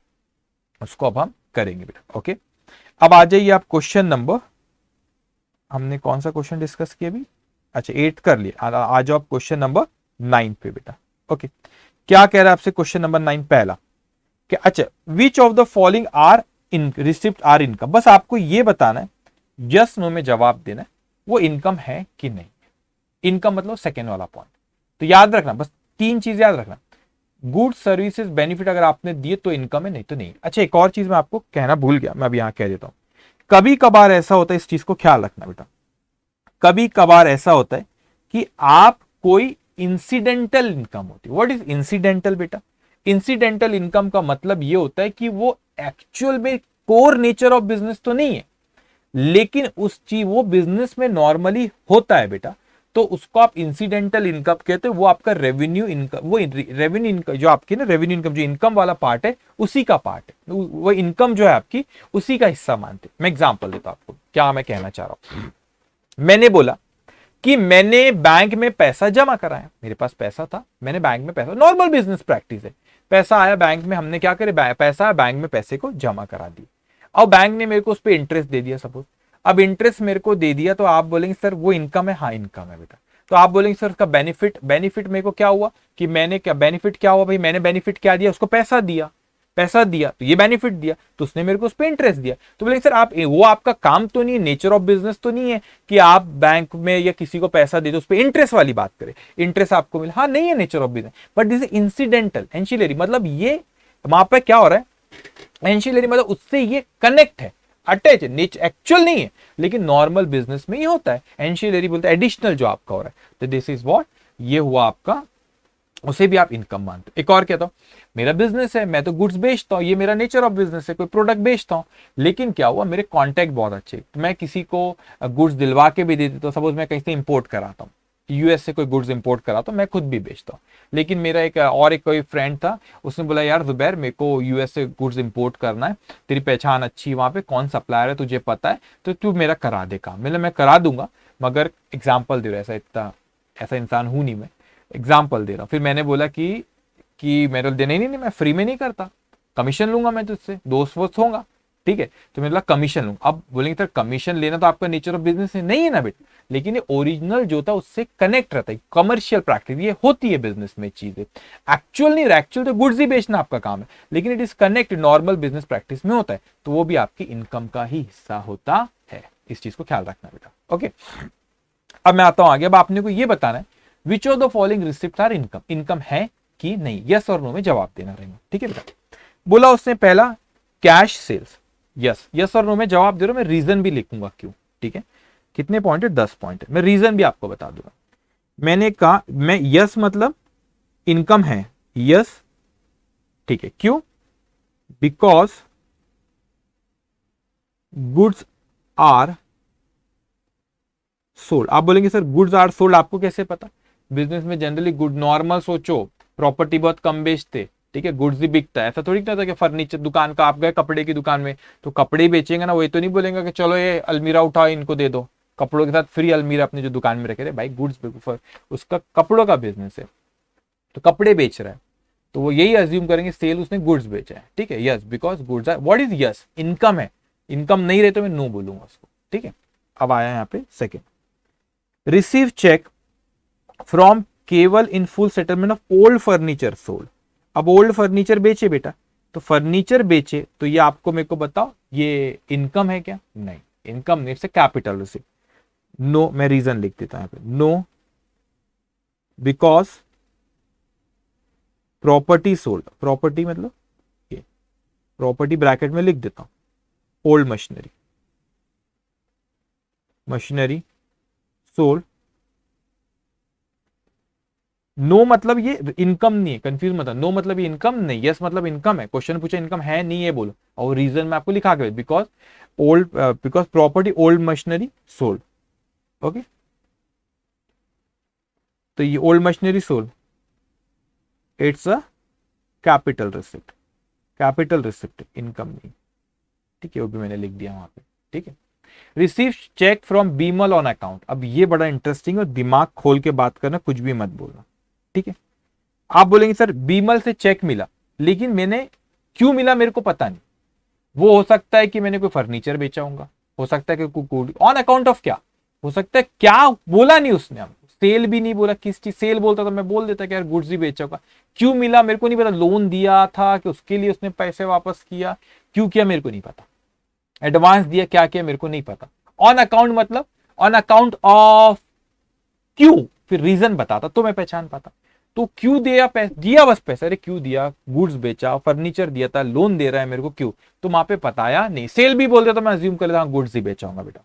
उसको अब हम करेंगे बेटा, ओके। अब आ जाइए आप क्वेश्चन नंबर, हमने कौन सा क्वेश्चन डिस्कस किया अभी, अच्छा 8 कर लिया। आ जाओ आप क्वेश्चन नंबर 9 पे बेटा, ओके। क्या कह रहा है आपसे क्वेश्चन नंबर 9 पहला कि अच्छा which of the following are in receipt are income. बस आपको ये बताना है, यस नो में जवाब देना है वो इनकम है कि नहीं। इनकम मतलब सेकेंड वाला पॉइंट, तो याद रखना, बस 3 चीज याद रखना, गुड्स सर्विसेज बेनिफिट अगर आपने दिए तो इनकम है, नहीं तो नहीं। अच्छा एक और चीज मैं आपको कहना भूल गया, मैं अभी यहां कह देता हूं कभी कभार ऐसा होता है, इस चीज को ख्याल रखना बेटा, कभी कभार ऐसा होता है कि आप कोई इंसिडेंटल इनकम होती है। व्हाट इज इंसिडेंटल बेटा? इंसिडेंटल इनकम का मतलब ये होता है कि वो एक्चुअल में कोर नेचर ऑफ बिजनेस तो नहीं है, लेकिन उस चीज वो बिजनेस में नॉर्मली होता है बेटा, तो उसको आप इंसिडेंटल इनकम कहते हो। वो आपका रेवेन्यू इनकम, वो रेवेन्यू इनकम जो आपकी ना, रेवेन्यू इनकम जो इनकम वाला पार्ट है, उसी का पार्ट है, वो इनकम जो है आपकी उसी का हिस्सा मानते। मैं एग्जांपल देता हूं आपको क्या मैं कहना चाह रहा हूं। मैंने बोला कि मैंने बैंक में पैसा जमा कराया, मेरे पास पैसा था, मैंने बैंक में पैसा, नॉर्मल बिजनेस प्रैक्टिस है, पैसा आया बैंक में, हमने क्या करे, पैसा बैंक में पैसे को जमा करा दिया, और बैंक ने मेरे को उस पर इंटरेस्ट दे दिया सपोज। अब इंटरेस्ट मेरे को दे दिया, तो आप बोलेंगे सर वो इनकम है? हाँ इनकम है बेटा। तो आप बोलेंगे सर उसका बेनिफिट, बेनिफिट मेरे को क्या हुआ कि मैंने क्या बेनिफिट क्या हुआ भाई, मैंने बेनिफिट क्या दिया उसको, पैसा दिया, पैसा दिया तो ये बेनिफिट दिया, तो उसने मेरे को उस पर इंटरेस्ट दिया। तो बोलेंगे सर आप, वो आपका काम तो नहीं है, नेचर ऑफ बिजनेस तो नहीं है कि आप बैंक में या किसी को पैसा दे दो उस पर इंटरेस्ट वाली बात करें, इंटरेस्ट आपको मिले, हाँ नहीं है nature of business, but this is incidental ancillary, मतलब ये वहां पर क्या हो रहा है, एंशिलरी मतलब उससे ये कनेक्ट है, अटैच है, एक्चुअल नहीं है, लेकिन नॉर्मल बिजनेस में ये होता है, एंशिलरी बोलते हैं एडिशनल जो आपका हो रहा है। तो दिस इज व्हाट, ये हुआ आपका, उसे भी आप इनकम मानते हो। एक और कहता हूं, मेरा बिजनेस है, मैं तो गुड्स बेचता हूं, ये मेरा नेचर ऑफ बिजनेस है, कोई प्रोडक्ट बेचता हूं, लेकिन क्या हुआ मेरे कॉन्टैक्ट बहुत अच्छे, तो मैं किसी को गुड्स दिलवा के भी दे देता हूं। सपोज मैं कहीं से इंपोर्ट कराता हूं, यूएस से कोई गुड्स इंपोर्ट कराता हूं, मैं खुद भी बेचता हूं, लेकिन मेरा एक कोई फ्रेंड था, उसने बोला यार जुबैर मेरे को यूएस से गुड्स इंपोर्ट करना है, तेरी पहचान अच्छी है वहां पे, कौन सप्लायर है तुझे पता है, तो तू मेरा करा दे काम। मैं करा दूंगा, मगर एग्जाम्पल दे रहा, ऐसा इतना ऐसा इंसान हूं नहीं मैं, एग्जाम्पल दे रहा हूं। फिर मैंने बोला कि मेरे देने नहीं, मैं फ्री में नहीं करता, कमीशन लूंगा मैं तुझसे, दोस्त वोस्त होगा, ठीक है, तो मैंने बोला कमीशन लूंगा। अब बोलेंगे सर कमीशन लेना तो आपका नेचर ऑफ बिजनेस नहीं है ना बेटा, लेकिन ये ओरिजिनल जो था उससे कनेक्ट रहता है, कमर्शियल प्रैक्टिस ये होती है बिजनेस में चीजें, एक्चुअल नहीं, एक्चुअल तो गुड्स ही बेचना आपका काम है, लेकिन it is connect normal business practice में होता है, तो वो भी आपकी इनकम का ही हिस्सा होता है। इस चीज को ख्याल रखना बेटा, ओके। अब मैं आता हूं आगे, अब आपने को ये बताना है which of the following receipt are income, income है कि नहीं, यस और नो में जवाब देना रहेगा, ठीक है बेटा। बोला उसने पहला कैश सेल्स, यस, यस और नो में जवाब दे रहा हूं, मैं रीजन भी लिखूंगा क्यों, ठीक है। कितने पॉइंट है, 10 पॉइंट है, मैं रीजन भी आपको बता दूंगा। मैंने कहा मैं यस मतलब इनकम है, यस, ठीक है, क्यों, बिकॉज गुड्स आर सोल्ड। आप बोलेंगे सर गुड्स आर सोल्ड आपको कैसे पता, बिजनेस में जनरली गुड, नॉर्मल सोचो, प्रॉपर्टी बहुत कम बेचते, ठीक है, गुड्स ही बिकता है, ऐसा थोड़ी ना था कि फर्नीचर दुकान का, आप गए कपड़े की दुकान में तो कपड़े ही बेचेंगे ना, वही तो नहीं बोलेंगे कि चलो ये अलमीरा उठाओ इनको दे दो, कपड़ों के साथ फ्री अलमीरा अपने जो दुकान में रखे थे, भाई गुड्स, उसका कपड़ों का बिजनेस है तो कपड़े बेच रहा है, तो वो यही अज्यूम करेंगे सेल उसने गुड्स बेचा है, ठीक है, yes because goods are, what is yes, income है, इनकम नहीं रहे तो मैं नो बोलूंगा उसको, ठीक है। अब आया यहाँ पे सेकेंड, रिसीव चेक फ्रॉम केवल इन full settlement of old furniture sold. अब ओल्ड फर्नीचर बेचे बेटा, तो फर्नीचर बेचे तो ये आपको मेरे को बताओ ये इनकम है क्या, नहीं इनकम नहीं, से कैपिटल रिसिप्ट, नो, मैं रीजन लिख देता हूं यहाँ पे, no because property sold, property मतलब ये प्रॉपर्टी ब्रैकेट में लिख देता हूं, old machinery, machinery sold, no मतलब ये इनकम नहीं है, कंफ्यूज मत, नो मतलब ये इनकम नहीं, यस मतलब इनकम है, क्वेश्चन पूछा इनकम है नहीं है बोलो, और रीजन में आपको लिखा के because old, because property old machinery sold, okay. तो ये old machinery sold, it's a capital receipt, capital receipt, income नहीं, ठीक है, वो भी मैंने लिख दिया वहां पे, ठीक है। Receive cheque from Bimal on account, अब ये बड़ा इंटरेस्टिंग है, दिमाग खोल के बात करना, कुछ भी मत बोलना, ठीक है। आप बोलेंगे सर बीमल से चेक मिला, लेकिन मैंने क्यों मिला मेरे को पता नहीं, वो हो सकता है कि मैंने कोई फर्नीचर बेचा होगा, हो सकता है कि ऑन अकाउंट ऑफ क्या, हो सकता है क्या बोला नहीं उसने, हम सेल भी नहीं बोला, किस चीज सेल बोलता तो मैं बोल देता कि यार गुड्स ही बेचा होगा, क्यों मिला मेरे को नहीं पता, लोन दिया था कि उसके लिए उसने पैसे वापस किया, क्यों किया मेरे को नहीं पता, एडवांस दिया क्या किया मेरे को नहीं पता, ऑन अकाउंट मतलब ऑन अकाउंट ऑफ क्यों, फिर रीजन बताता तो मैं पहचान पाता, तो क्यों दिया पैसा, दिया बस पैसा, अरे क्यों दिया, गुड्स बेचा, फर्नीचर दिया था, लोन दे रहा है मेरे को, क्यों, तो वहां पे बताया नहीं, सेल भी बोल दिया तो मैं अज्यूम कर लेता हूं गुड्स ही बेचा होगा बेटा,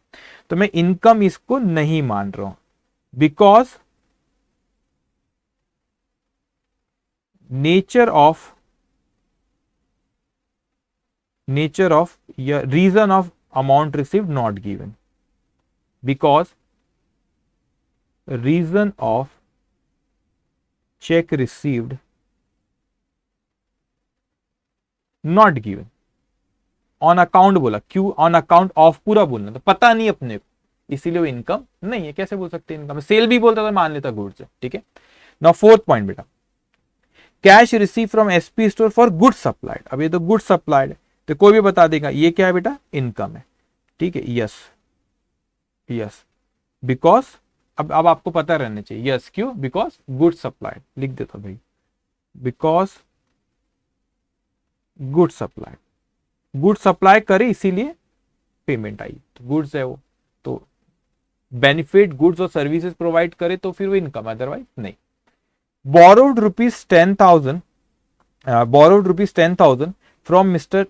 तो मैं इनकम इसको नहीं मान रहा हूं, बिकॉज नेचर ऑफ या reason of amount received not given, because reason of cheque received not given, on account बोला, क्यों, ऑन अकाउंट ऑफ पूरा बोलना, तो पता नहीं अपने को, इसीलिए वो इनकम नहीं है, कैसे बोल सकते हैं इनकम, सेल भी बोलता तो मान लेता गुड्स है, ठीक है। नाउ फोर्थ पॉइंट बेटा, cash receive from SP store for good supplied, अब ये तो गुड सप्लाइड है, तो कोई भी बता देगा ये क्या है बेटा, इनकम है, ठीक है, यस यस, बिकॉज अब आपको पता रहना चाहिए, यस क्यों, बिकॉज गुड सप्लाइड, लिख देता भाई, because good supply, good supply करे इसीलिए पेमेंट आई, तो गुड्स है वो, तो बेनिफिट गुड्स और सर्विसेज प्रोवाइड करे तो फिर वो इनकम, अदरवाइज नहीं। Borrowed rupees 10,000, borrowed rupees 10,000 from mister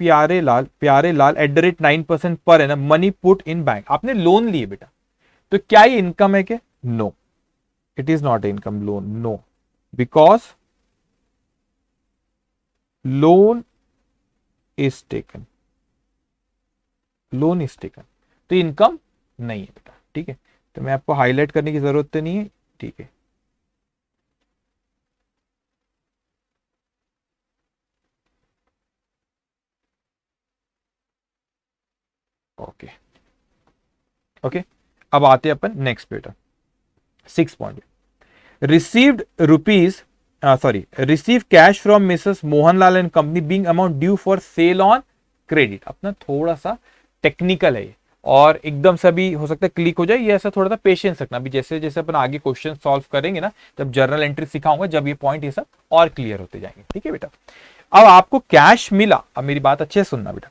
Pyare Lal @ 9% पर annum, money put in bank, आपने लोन लिए बेटा, तो क्या ये इनकम है क्या, no, it is not income, loan no, because loan is taken, loan is taken, तो इनकम नहीं है बेटा, ठीक है, तो मैं आपको हाईलाइट करने की जरूरत तो नहीं है, ठीक है। ओके ओके, अब आते हैं अपन नेक्स्ट बेटा, 6 point, received rupees receive cash from Mrs Mohanlal and company being amount due for sale on credit, अपना थोड़ा सा टेक्निकल है और एकदम से भी हो सकता है क्लिक हो जाए, ये ऐसा थोड़ा सा पेशेंस रखना, अभी जैसे जैसे अपन आगे क्वेश्चन सॉल्व करेंगे ना, जब जर्नल एंट्री सिखाऊंगा, जब ये पॉइंट ये सब और क्लियर होते जाएंगे, ठीक है बेटा। अब आपको कैश मिला, अब मेरी बात अच्छे से सुनना बेटा,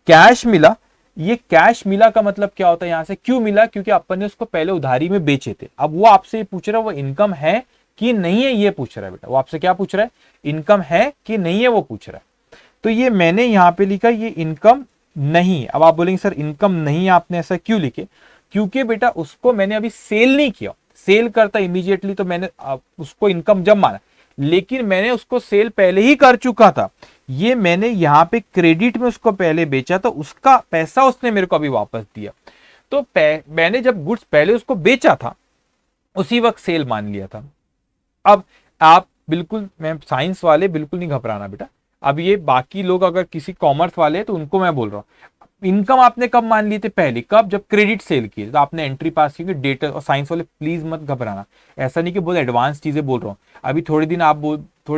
कैश मिला, ये कैश मिला का मतलब क्या होता है, यहां से क्यों मिला, क्योंकि अपन ने उसको पहले उधारी में बेचे थे, अब वो आपसे पूछ रहा है वो इनकम है कि नहीं है, ये पूछ रहा है बेटा, वो आपसे क्या पूछ रहा है, इनकम है कि नहीं है वो पूछ रहा है, तो ये मैंने यहां पे लिखा ये इनकम नहीं है। अब आप बोलेंगे सर इनकम नहीं है, आपने ऐसा क्यों लिखे, क्योंकि बेटा उसको मैंने अभी सेल नहीं किया, सेल करता इमीडिएटली तो मैंने उसको इनकम जब माना, लेकिन मैंने उसको सेल पहले ही कर चुका था, ये मैंने यहां पे क्रेडिट में उसको पहले बेचा, तो उसका पैसा उसने मेरे को अभी वापस दिया, तो मैंने जब गुड्स पहले उसको बेचा था उसी वक्त सेल मान लिया था। अब आप बिल्कुल, मैं साइंस वाले बिल्कुल नहीं घबराना बेटा, अब ये बाकी लोग अगर किसी कॉमर्स वाले हैं तो उनको मैं बोल रहा हूं, इनकम आपने कब मान ली थी, पहले कब, जब क्रेडिट सेल की, तो आपने एंट्री पास की, डेटा, और साइंस वाले प्लीज मत घबराना, ऐसा नहीं कि बहुत एडवांस चीजें बोल रहा हूँ, अभी थोड़े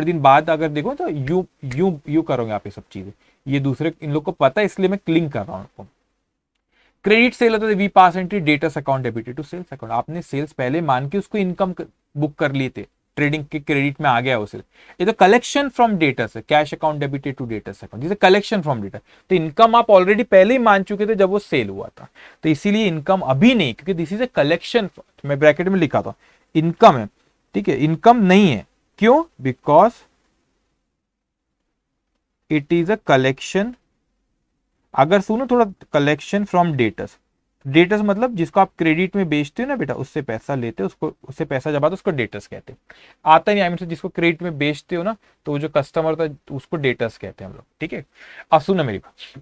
दिन बाद अगर देखो तो यू करोगे आप ये सब चीजें, ये दूसरे इन लोग को पता है, इसलिए मैं क्लिंग कर रहा हूँ। क्रेडिट सेल होता है we pass entry debtors account debited to sales account, आपने सेल्स पहले मान के उसको इनकम बुक कर लिए थे, ट्रेडिंग के क्रेडिट में आ गया उसे, ये तो कलेक्शन फ्रॉम डेटर्स है, cash account debited to debtors account, जैसे कलेक्शन फ्रॉम डेटर, तो इनकम आप ऑलरेडी पहले ही मान चुके थे जब वो सेल हुआ था, तो इसीलिए इनकम अभी नहीं, क्योंकि दिस इज ए कलेक्शन, मैं ब्रैकेट में लिखा था इनकम है, ठीक है, इनकम नहीं है, क्यों, because it is a collection, अगर सुनो थोड़ा, कलेक्शन फ्रॉम डेटर्स, डेटर्स मतलब जिसको आप क्रेडिट में बेचते हो ना बेटा, उससे पैसा लेते हो, उसको, उससे पैसा जब आता है उसको डेटर्स कहते हैं, आता नहीं, आई मीन जिसको क्रेडिट में बेचते हो ना, तो वो जो कस्टमर था उसको डेटर्स कहते हैं हम लोग, ठीक है। अब सुनो मेरी बात,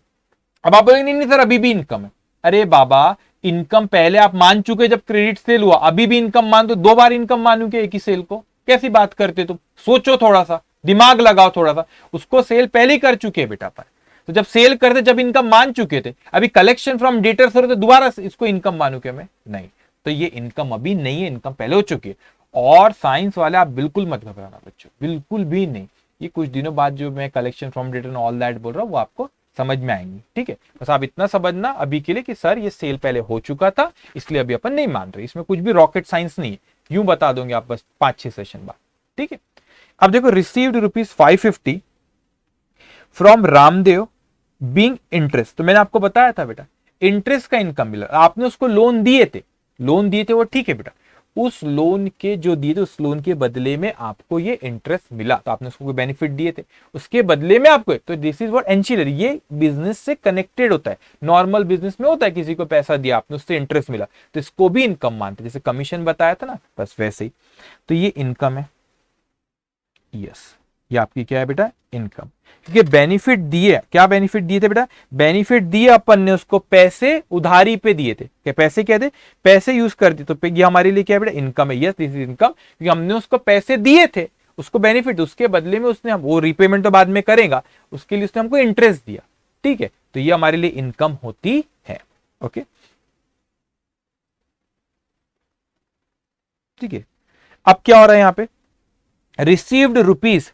अब आप बोलेंगे नहीं सर अभी भी इनकम है, अरे बाबा इनकम पहले आप मान चुके जब क्रेडिट सेल हुआ, अभी भी इनकम मान दो, 2 बार इनकम मानू के एक ही सेल को, कैसी बात करते तुम, सोचो थोड़ा सा, दिमाग लगाओ थोड़ा सा, उसको सेल पहले ही कर चुके हैं बेटा पर, तो जब सेल करते जब इनकम मान चुके थे, अभी कलेक्शन फ्रॉम डेटर्स हो रहे, तो दोबारा इसको इनकम मानू क्या मैं, नहीं, तो ये इनकम अभी नहीं है, इनकम पहले हो चुकी है। और साइंस वाले आप बिल्कुल मत घबराना बच्चों, बिल्कुल भी नहीं, ये कुछ दिनों बाद जो मैं collection from debtor all that बोल रहा हूँ वो आपको समझ में आएंगी, ठीक है, बस आप इतना समझना अभी के लिए कि सर ये सेल पहले हो चुका था इसलिए अभी अपन नहीं मान रहे, इसमें कुछ भी रॉकेट साइंस नहीं है, यूं बता दोगे आप बस 5-6 सेशन बाद, ठीक है। अब देखो received ₹550 from Ramdev being interest, तो मैंने आपको बताया था बेटा इंटरेस्ट का इनकम मिला, आपने उसको लोन दिए थे वो ठीक है बेटा, उस लोन के जो दिए थे उस लोन के बदले में आपको ये इंटरेस्ट मिला, तो आपने उसको कोई बेनिफिट दिए थे, उसके बदले में आपको, तो दिस इज व्हाट एंशिलरी, ये बिजनेस से कनेक्टेड होता है। नॉर्मल बिजनेस में होता है किसी को पैसा दिया आपने, उससे इंटरेस्ट मिला, तो इसको भी इनकम मानते हैं, जैसे कमीशन बताया था ना, बस वैसे ही। तो ये इनकम है, यस, ये आपकी क्या है बेटा, इनकम। क्योंकि बेनिफिट दिए, क्या बेनिफिट दिए थे बेटा, बेनिफिट दिए अपन ने उसको, पैसे उधारी पे दिए थे, क्या पैसे क्या थे, पैसे यूज कर दिए, तो ये हमारे लिए क्या है बेटा, इनकम है, यस दिस इज इनकम, क्योंकि हमने उसको पैसे दिए थे, उसको बेनिफिट, उसके बदले में उसने, वो रीपेमेंट तो बाद में करेगा, उसके लिए उसने हमको इंटरेस्ट दिया, ठीक है, तो ये हमारे लिए इनकम होती है। ओके, ठीक है। अब क्या हो रहा है यहाँ पे, रिसीव्ड रुपीज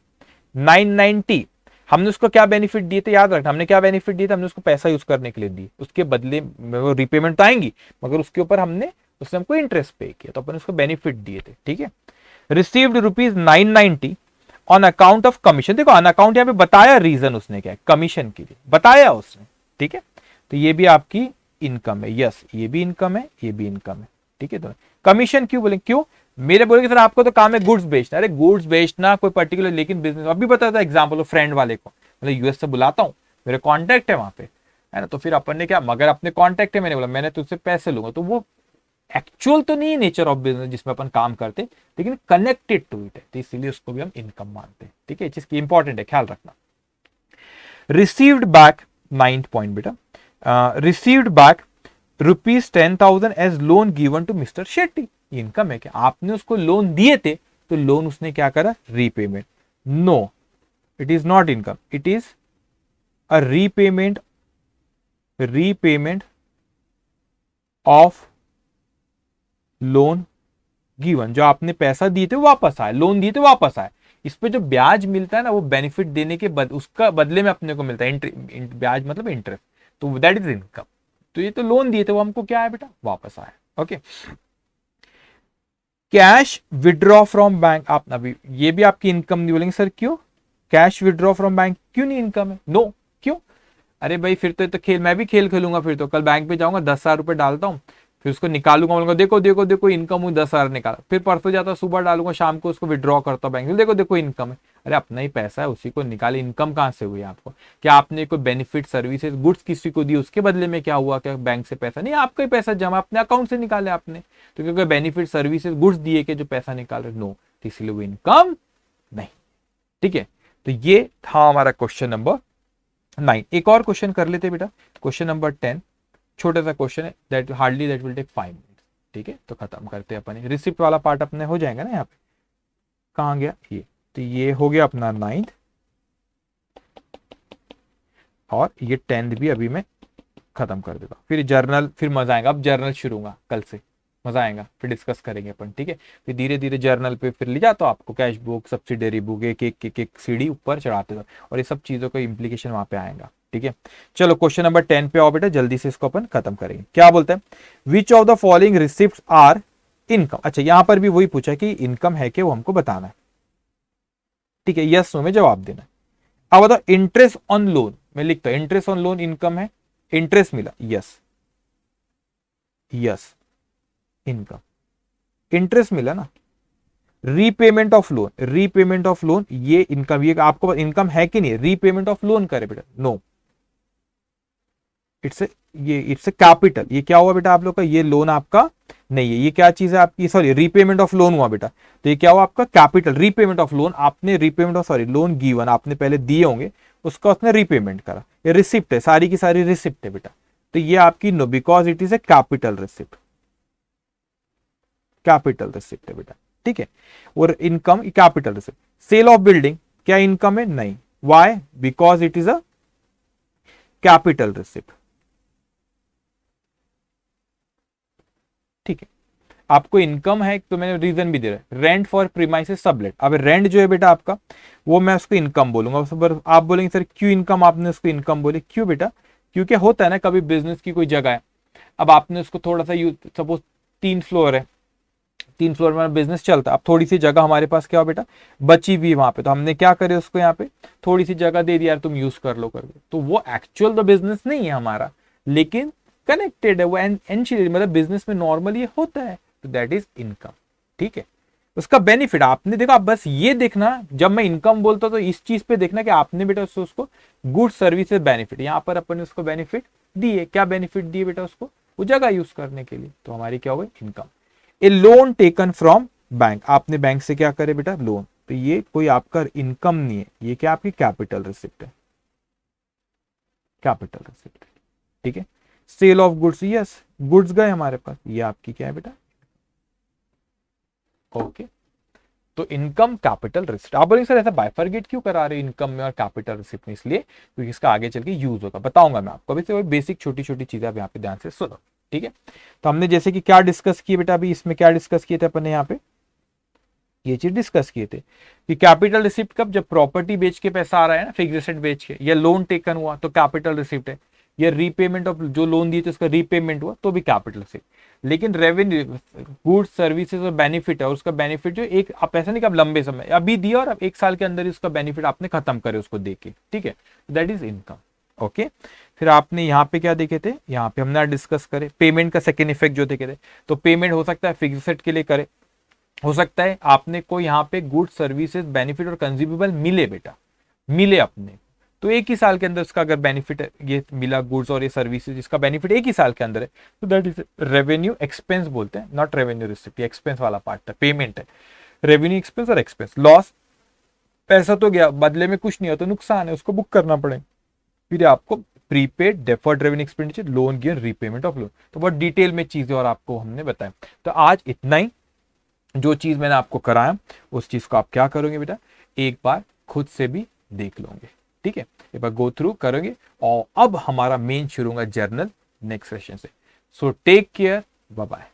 990, हमने उसको क्या बेनिफिट दिए थे, याद रखना, हमने क्या बेनिफिट दिए थे, हमने उसको पैसा यूज करने के लिए दिए, उसके बदले में वो रिपेमेंट तो आएंगी, मगर उसके ऊपर उसने हमको इंटरेस्ट पे किया, तो अपन उसको बेनिफिट दिए थे, ठीक है। Received rupees 990 on account of commission, देखो ऑन अकाउंट यहाँ पे बताया, रीजन उसने क्या है, कमीशन के लिए बताया उसने, ठीक है, तो ये भी आपकी इनकम है, यस ये भी इनकम है, ये भी इनकम है, ठीक है। तो कमीशन क्यों बोले, क्यों, मेरे बोले कि सर आपको तो काम है गुड्स बेचना, अरे गुड्स बेचना कोई पर्टिकुलर, लेकिन बिजनेस, अभी बताया था एग्जांपल फ्रेंड वाले को, मतलब यूएस से बुलाता हूँ, मेरे कॉन्टैक्ट है वहां पे, है ना, तो फिर अपन ने क्या, मगर अपने कॉन्टैक्ट है, मैंने बोला मैंने तुझसे पैसे लूंगा, तो वो एक्चुअल तो नहीं है नेचर ऑफ बिजनेस जिसमें अपन काम करते, लेकिन कनेक्टेड टू इट है, तो इसीलिए उसको भी हम इनकम मानते हैं, ठीक है, चीज की इंपॉर्टेंट है, ख्याल रखना। रिसीव्ड बैक, 9th पॉइंट बेटा, received back ₹10,000 as loan given to mister Shetty, income है क्या, आपने उसको लोन दिए थे, तो लोन उसने क्या करा, repayment, no it is not income, it is a repayment of loan given, जो आपने पैसा दिए थे वापस आए, लोन दिए थे वापस आए, इस पे जो ब्याज मिलता है ना, वो बेनिफिट देने के उसका बदले में अपने को मिलता है, ब्याज मतलब इंटरेस्ट, तो दैट इज इनकम। तो ये तो लोन दिए थे, वो हमको क्या है बेटा, वापस आया। Okay, cash withdraw from bank, आप अभी ये भी आपकी इनकम नहीं, बोलेंगे सर क्यों, कैश विड्रॉ फ्रॉम बैंक क्यों नहीं इनकम है, नो क्यों, अरे भाई फिर तो खेल, मैं भी खेल खेलूंगा, फिर तो कल बैंक पे जाऊंगा, 10,000 रुपए डालता हूँ, फिर उसको निकालूंगा, बोलूंगा देखो देखो देखो इनकम हुई, 10,000 निकाला, फिर परसों जाता सुबह डालूंगा, शाम को उसको विड्रॉ करता हूँ बैंक, देखो देखो इनकम है, अरे अपना ही पैसा है, उसी को निकाले, इनकम कहाँ से हुई आपको, क्या आपने कोई बेनिफिट सर्विसेज गुड्स किसी को दी, उसके बदले में क्या हुआ, क्या बैंक से पैसा नहीं, आपका ही पैसा जमा अपने अकाउंट से निकाले आपने, तो क्योंकि बेनिफिट सर्विसेज गुड्स दिए के जो पैसा निकाल रहे, नो, तो इसलिए वो इनकम नहीं, ठीक है। तो ये था हमारा क्वेश्चन नंबर 9। एक और क्वेश्चन कर लेते बेटा, क्वेश्चन नंबर 10, छोटा सा क्वेश्चन है, that hardly that will take 5 minutes, ठीक है, तो खत्म करते हैं अपन, रिसिप्ट वाला पार्ट अपने हो जाएगा ना, यहाँ पे कहाँ गया ये, तो ये हो गया अपना 9th, और ये 10th भी अभी मैं खत्म कर देता हूँ, फिर जर्नल, फिर मजा आएगा, अब जर्नल शुरू होगा कल से, मजा आएगा, फिर डिस्कस करेंगे अपन, ठीक है, फिर धीरे धीरे जर्नल पे फिर ले जाता हूँ आपको, कैश बुक, सब्सिडरी बुक, एक एक एक एक सीढ़ी ऊपर चढ़ाते जाओ, और ये सब चीजों का इंप्लीकेशन वहां पे आएगा, ठीक है। चलो क्वेश्चन नंबर 10 पे आओ बेटा, जल्दी से इसको अपन खत्म करेंगे। क्या बोलते हैं, which of the following receipt are income, अच्छा यहां पर भी वही पूछा कि इनकम है कि वो हमको बताना है, ठीक है, यस नो में जवाब देना है। अब बताओ, इंटरेस्ट ऑन लोन, मैं लिखता हूं इंटरेस्ट ऑन लोन इनकम है, इंटरेस्ट मिला, यस यस इनकम, इंटरेस्ट मिला ना, repayment of loan, repayment of loan ये इनकम, ये आपको इनकम है कि नहीं, रीपेमेंट ऑफ लोन करे बेटा, नो, इट्स ए कैपिटल, ये क्या हुआ बेटा आप लोग का, ये लोन आपका नहीं है, ये क्या चीज है आपकी, सॉरी रीपेमेंट ऑफ लोन हुआ बेटा, तो ये क्या हुआ आपका कैपिटल, रीपेमेंट ऑफ लोन, आपने repayment of, sorry loan given आपने पहले दिए होंगे, उसका उसने रीपेमेंट करा, ये रिसिप्ट है, सारी की सारी रिसिप्ट है बेटा, तो ये आपकी no, because it is a capital receipt, capital receipt है बेटा, ठीक है, और income capital receipt. Sale of building क्या इनकम है, नहीं, why, because it is a capital receipt, ठीक है, आपको इनकम है तो मैंने रीजन भी दे रहा है, रेंट फॉर प्रीमाइसेस सबलेट, अब रेंट जो है बेटा आपका, वो मैं उसको इनकम बोलूंगा, उस पर आप बोलेंगे सर क्यों इनकम, आपने उसको इनकम बोले, क्यों बेटा, क्योंकि होता है ना कभी बिजनेस की कोई जगह है, अब आपने उसको थोड़ा सा सपोज 3 फ्लोर है, 3 फ्लोर में बिजनेस चलता है, अब थोड़ी सी जगह हमारे पास क्या हो बेटा बची हुई वहां पे, तो हमने क्या करे उसको यहाँ पे थोड़ी सी जगह दे दी, यार तुम यूज कर लो करके, तो वो एक्चुअल तो बिजनेस नहीं है हमारा, लेकिन कनेक्टेड है वो, एंशियली मतलब बिजनेस में नॉर्मली होता है, तो दैट इज इनकम, ठीक है, उसका बेनिफिट आपने देखा। आप बस ये देखना, जब मैं इनकम बोलता हूं तो इस चीज पे देखना कि आपने बेटा उसको गुड सर्विसेज बेनिफिट, यहां पर अपन ने उसको बेनिफिट दिए। क्या बेनिफिट दिए बेटा उसको? वो जगह यूज करने के लिए, तो हमारी क्या हो गई? Income. A loan taken from bank, आपने बैंक से क्या करे बेटा? लोन। तो ये कोई आपका इनकम नहीं है, ये क्या आपकी कैपिटल रिसिप्ट है, कैपिटल रिसिप्ट। ठीक है, sale of goods, yes goods गए हमारे पास, ये आपकी क्या है बेटा? ओके, तो इनकम कैपिटल रिसिप्ट। आप बोलेंगे सर ऐसा बाइफरगेट क्यों करा रहे इनकम में और कैपिटल रिसिप्ट में? इसलिए क्योंकि इसका आगे चल के यूज होगा, बताऊंगा मैं आपको। अभी से बेसिक छोटी छोटी चीजें आप यहाँ पे ध्यान से सुनो। ठीक है, तो हमने जैसे कि क्या डिस्कस किए बेटा? अभी इसमें क्या डिस्कस किए थे अपन ने? यहाँ पे ये चीज डिस्कस किए थे कि कैपिटल रिसिप्ट कब? जब प्रॉपर्टी बेच के पैसा आ रहा है ना, फिक्स एसेट बेच के, या लोन टेकन हुआ तो कैपिटल रिसिप्ट है, या रीपेमेंट ऑफ जो लोन दिए तो उसका रीपेमेंट हुआ तो भी कैपिटल रिसिप्ट। लेकिन रेवेन्यू, गुड्स सर्विसेज और बेनिफिट है, और उसका बेनिफिट जो एक, आप ऐसा नहीं कि आप लंबे समय अभी दिया और आप एक साल के अंदर ही उसका बेनिफिट आपने खत्म करे उसको दे के। ठीक है, दैट इज इनकम। ओके, फिर आपने यहाँ पे क्या देखे थे? यहाँ पे हमने डिस्कस करे पेमेंट का सेकेंड इफेक्ट जो देखे थे। तो पेमेंट हो सकता है फिक्स एसेट के लिए करे, हो सकता है आपने को यहाँ पे गुड सर्विसेज बेनिफिट और कंज्यूमेबल मिले बेटा, मिले अपने, तो एक ही साल के अंदर उसका अगर बेनिफिट ये मिला, गुड्स और ये सर्विसेज, इसका बेनिफिट एक ही साल के अंदर है, तो दैट इज रेवेन्यू एक्सपेंस बोलते हैं, नॉट रेवेन्यू रिसिप्ट। एक्सपेंस वाला पार्ट है, पेमेंट है, रेवेन्यू एक्सपेंस और एक्सपेंस। लॉस, पैसा तो गया, बदले में कुछ नहीं हो तो नुकसान है, उसको बुक करना पड़ेगा। फिर आपको prepaid, deferred revenue expenditure, loan gear, repayment of loan, तो बहुत डिटेल में चीजें और आपको हमने बताया। तो आज इतना ही, जो चीज मैंने आपको कराया उस चीज को आप क्या करोगे बेटा? एक बार खुद से भी देख लोगे। ठीक है, एक बार गो थ्रू करोगे, और अब हमारा मेन शुरू होगा जर्नल नेक्स्ट सेशन से। So take care, bye bye.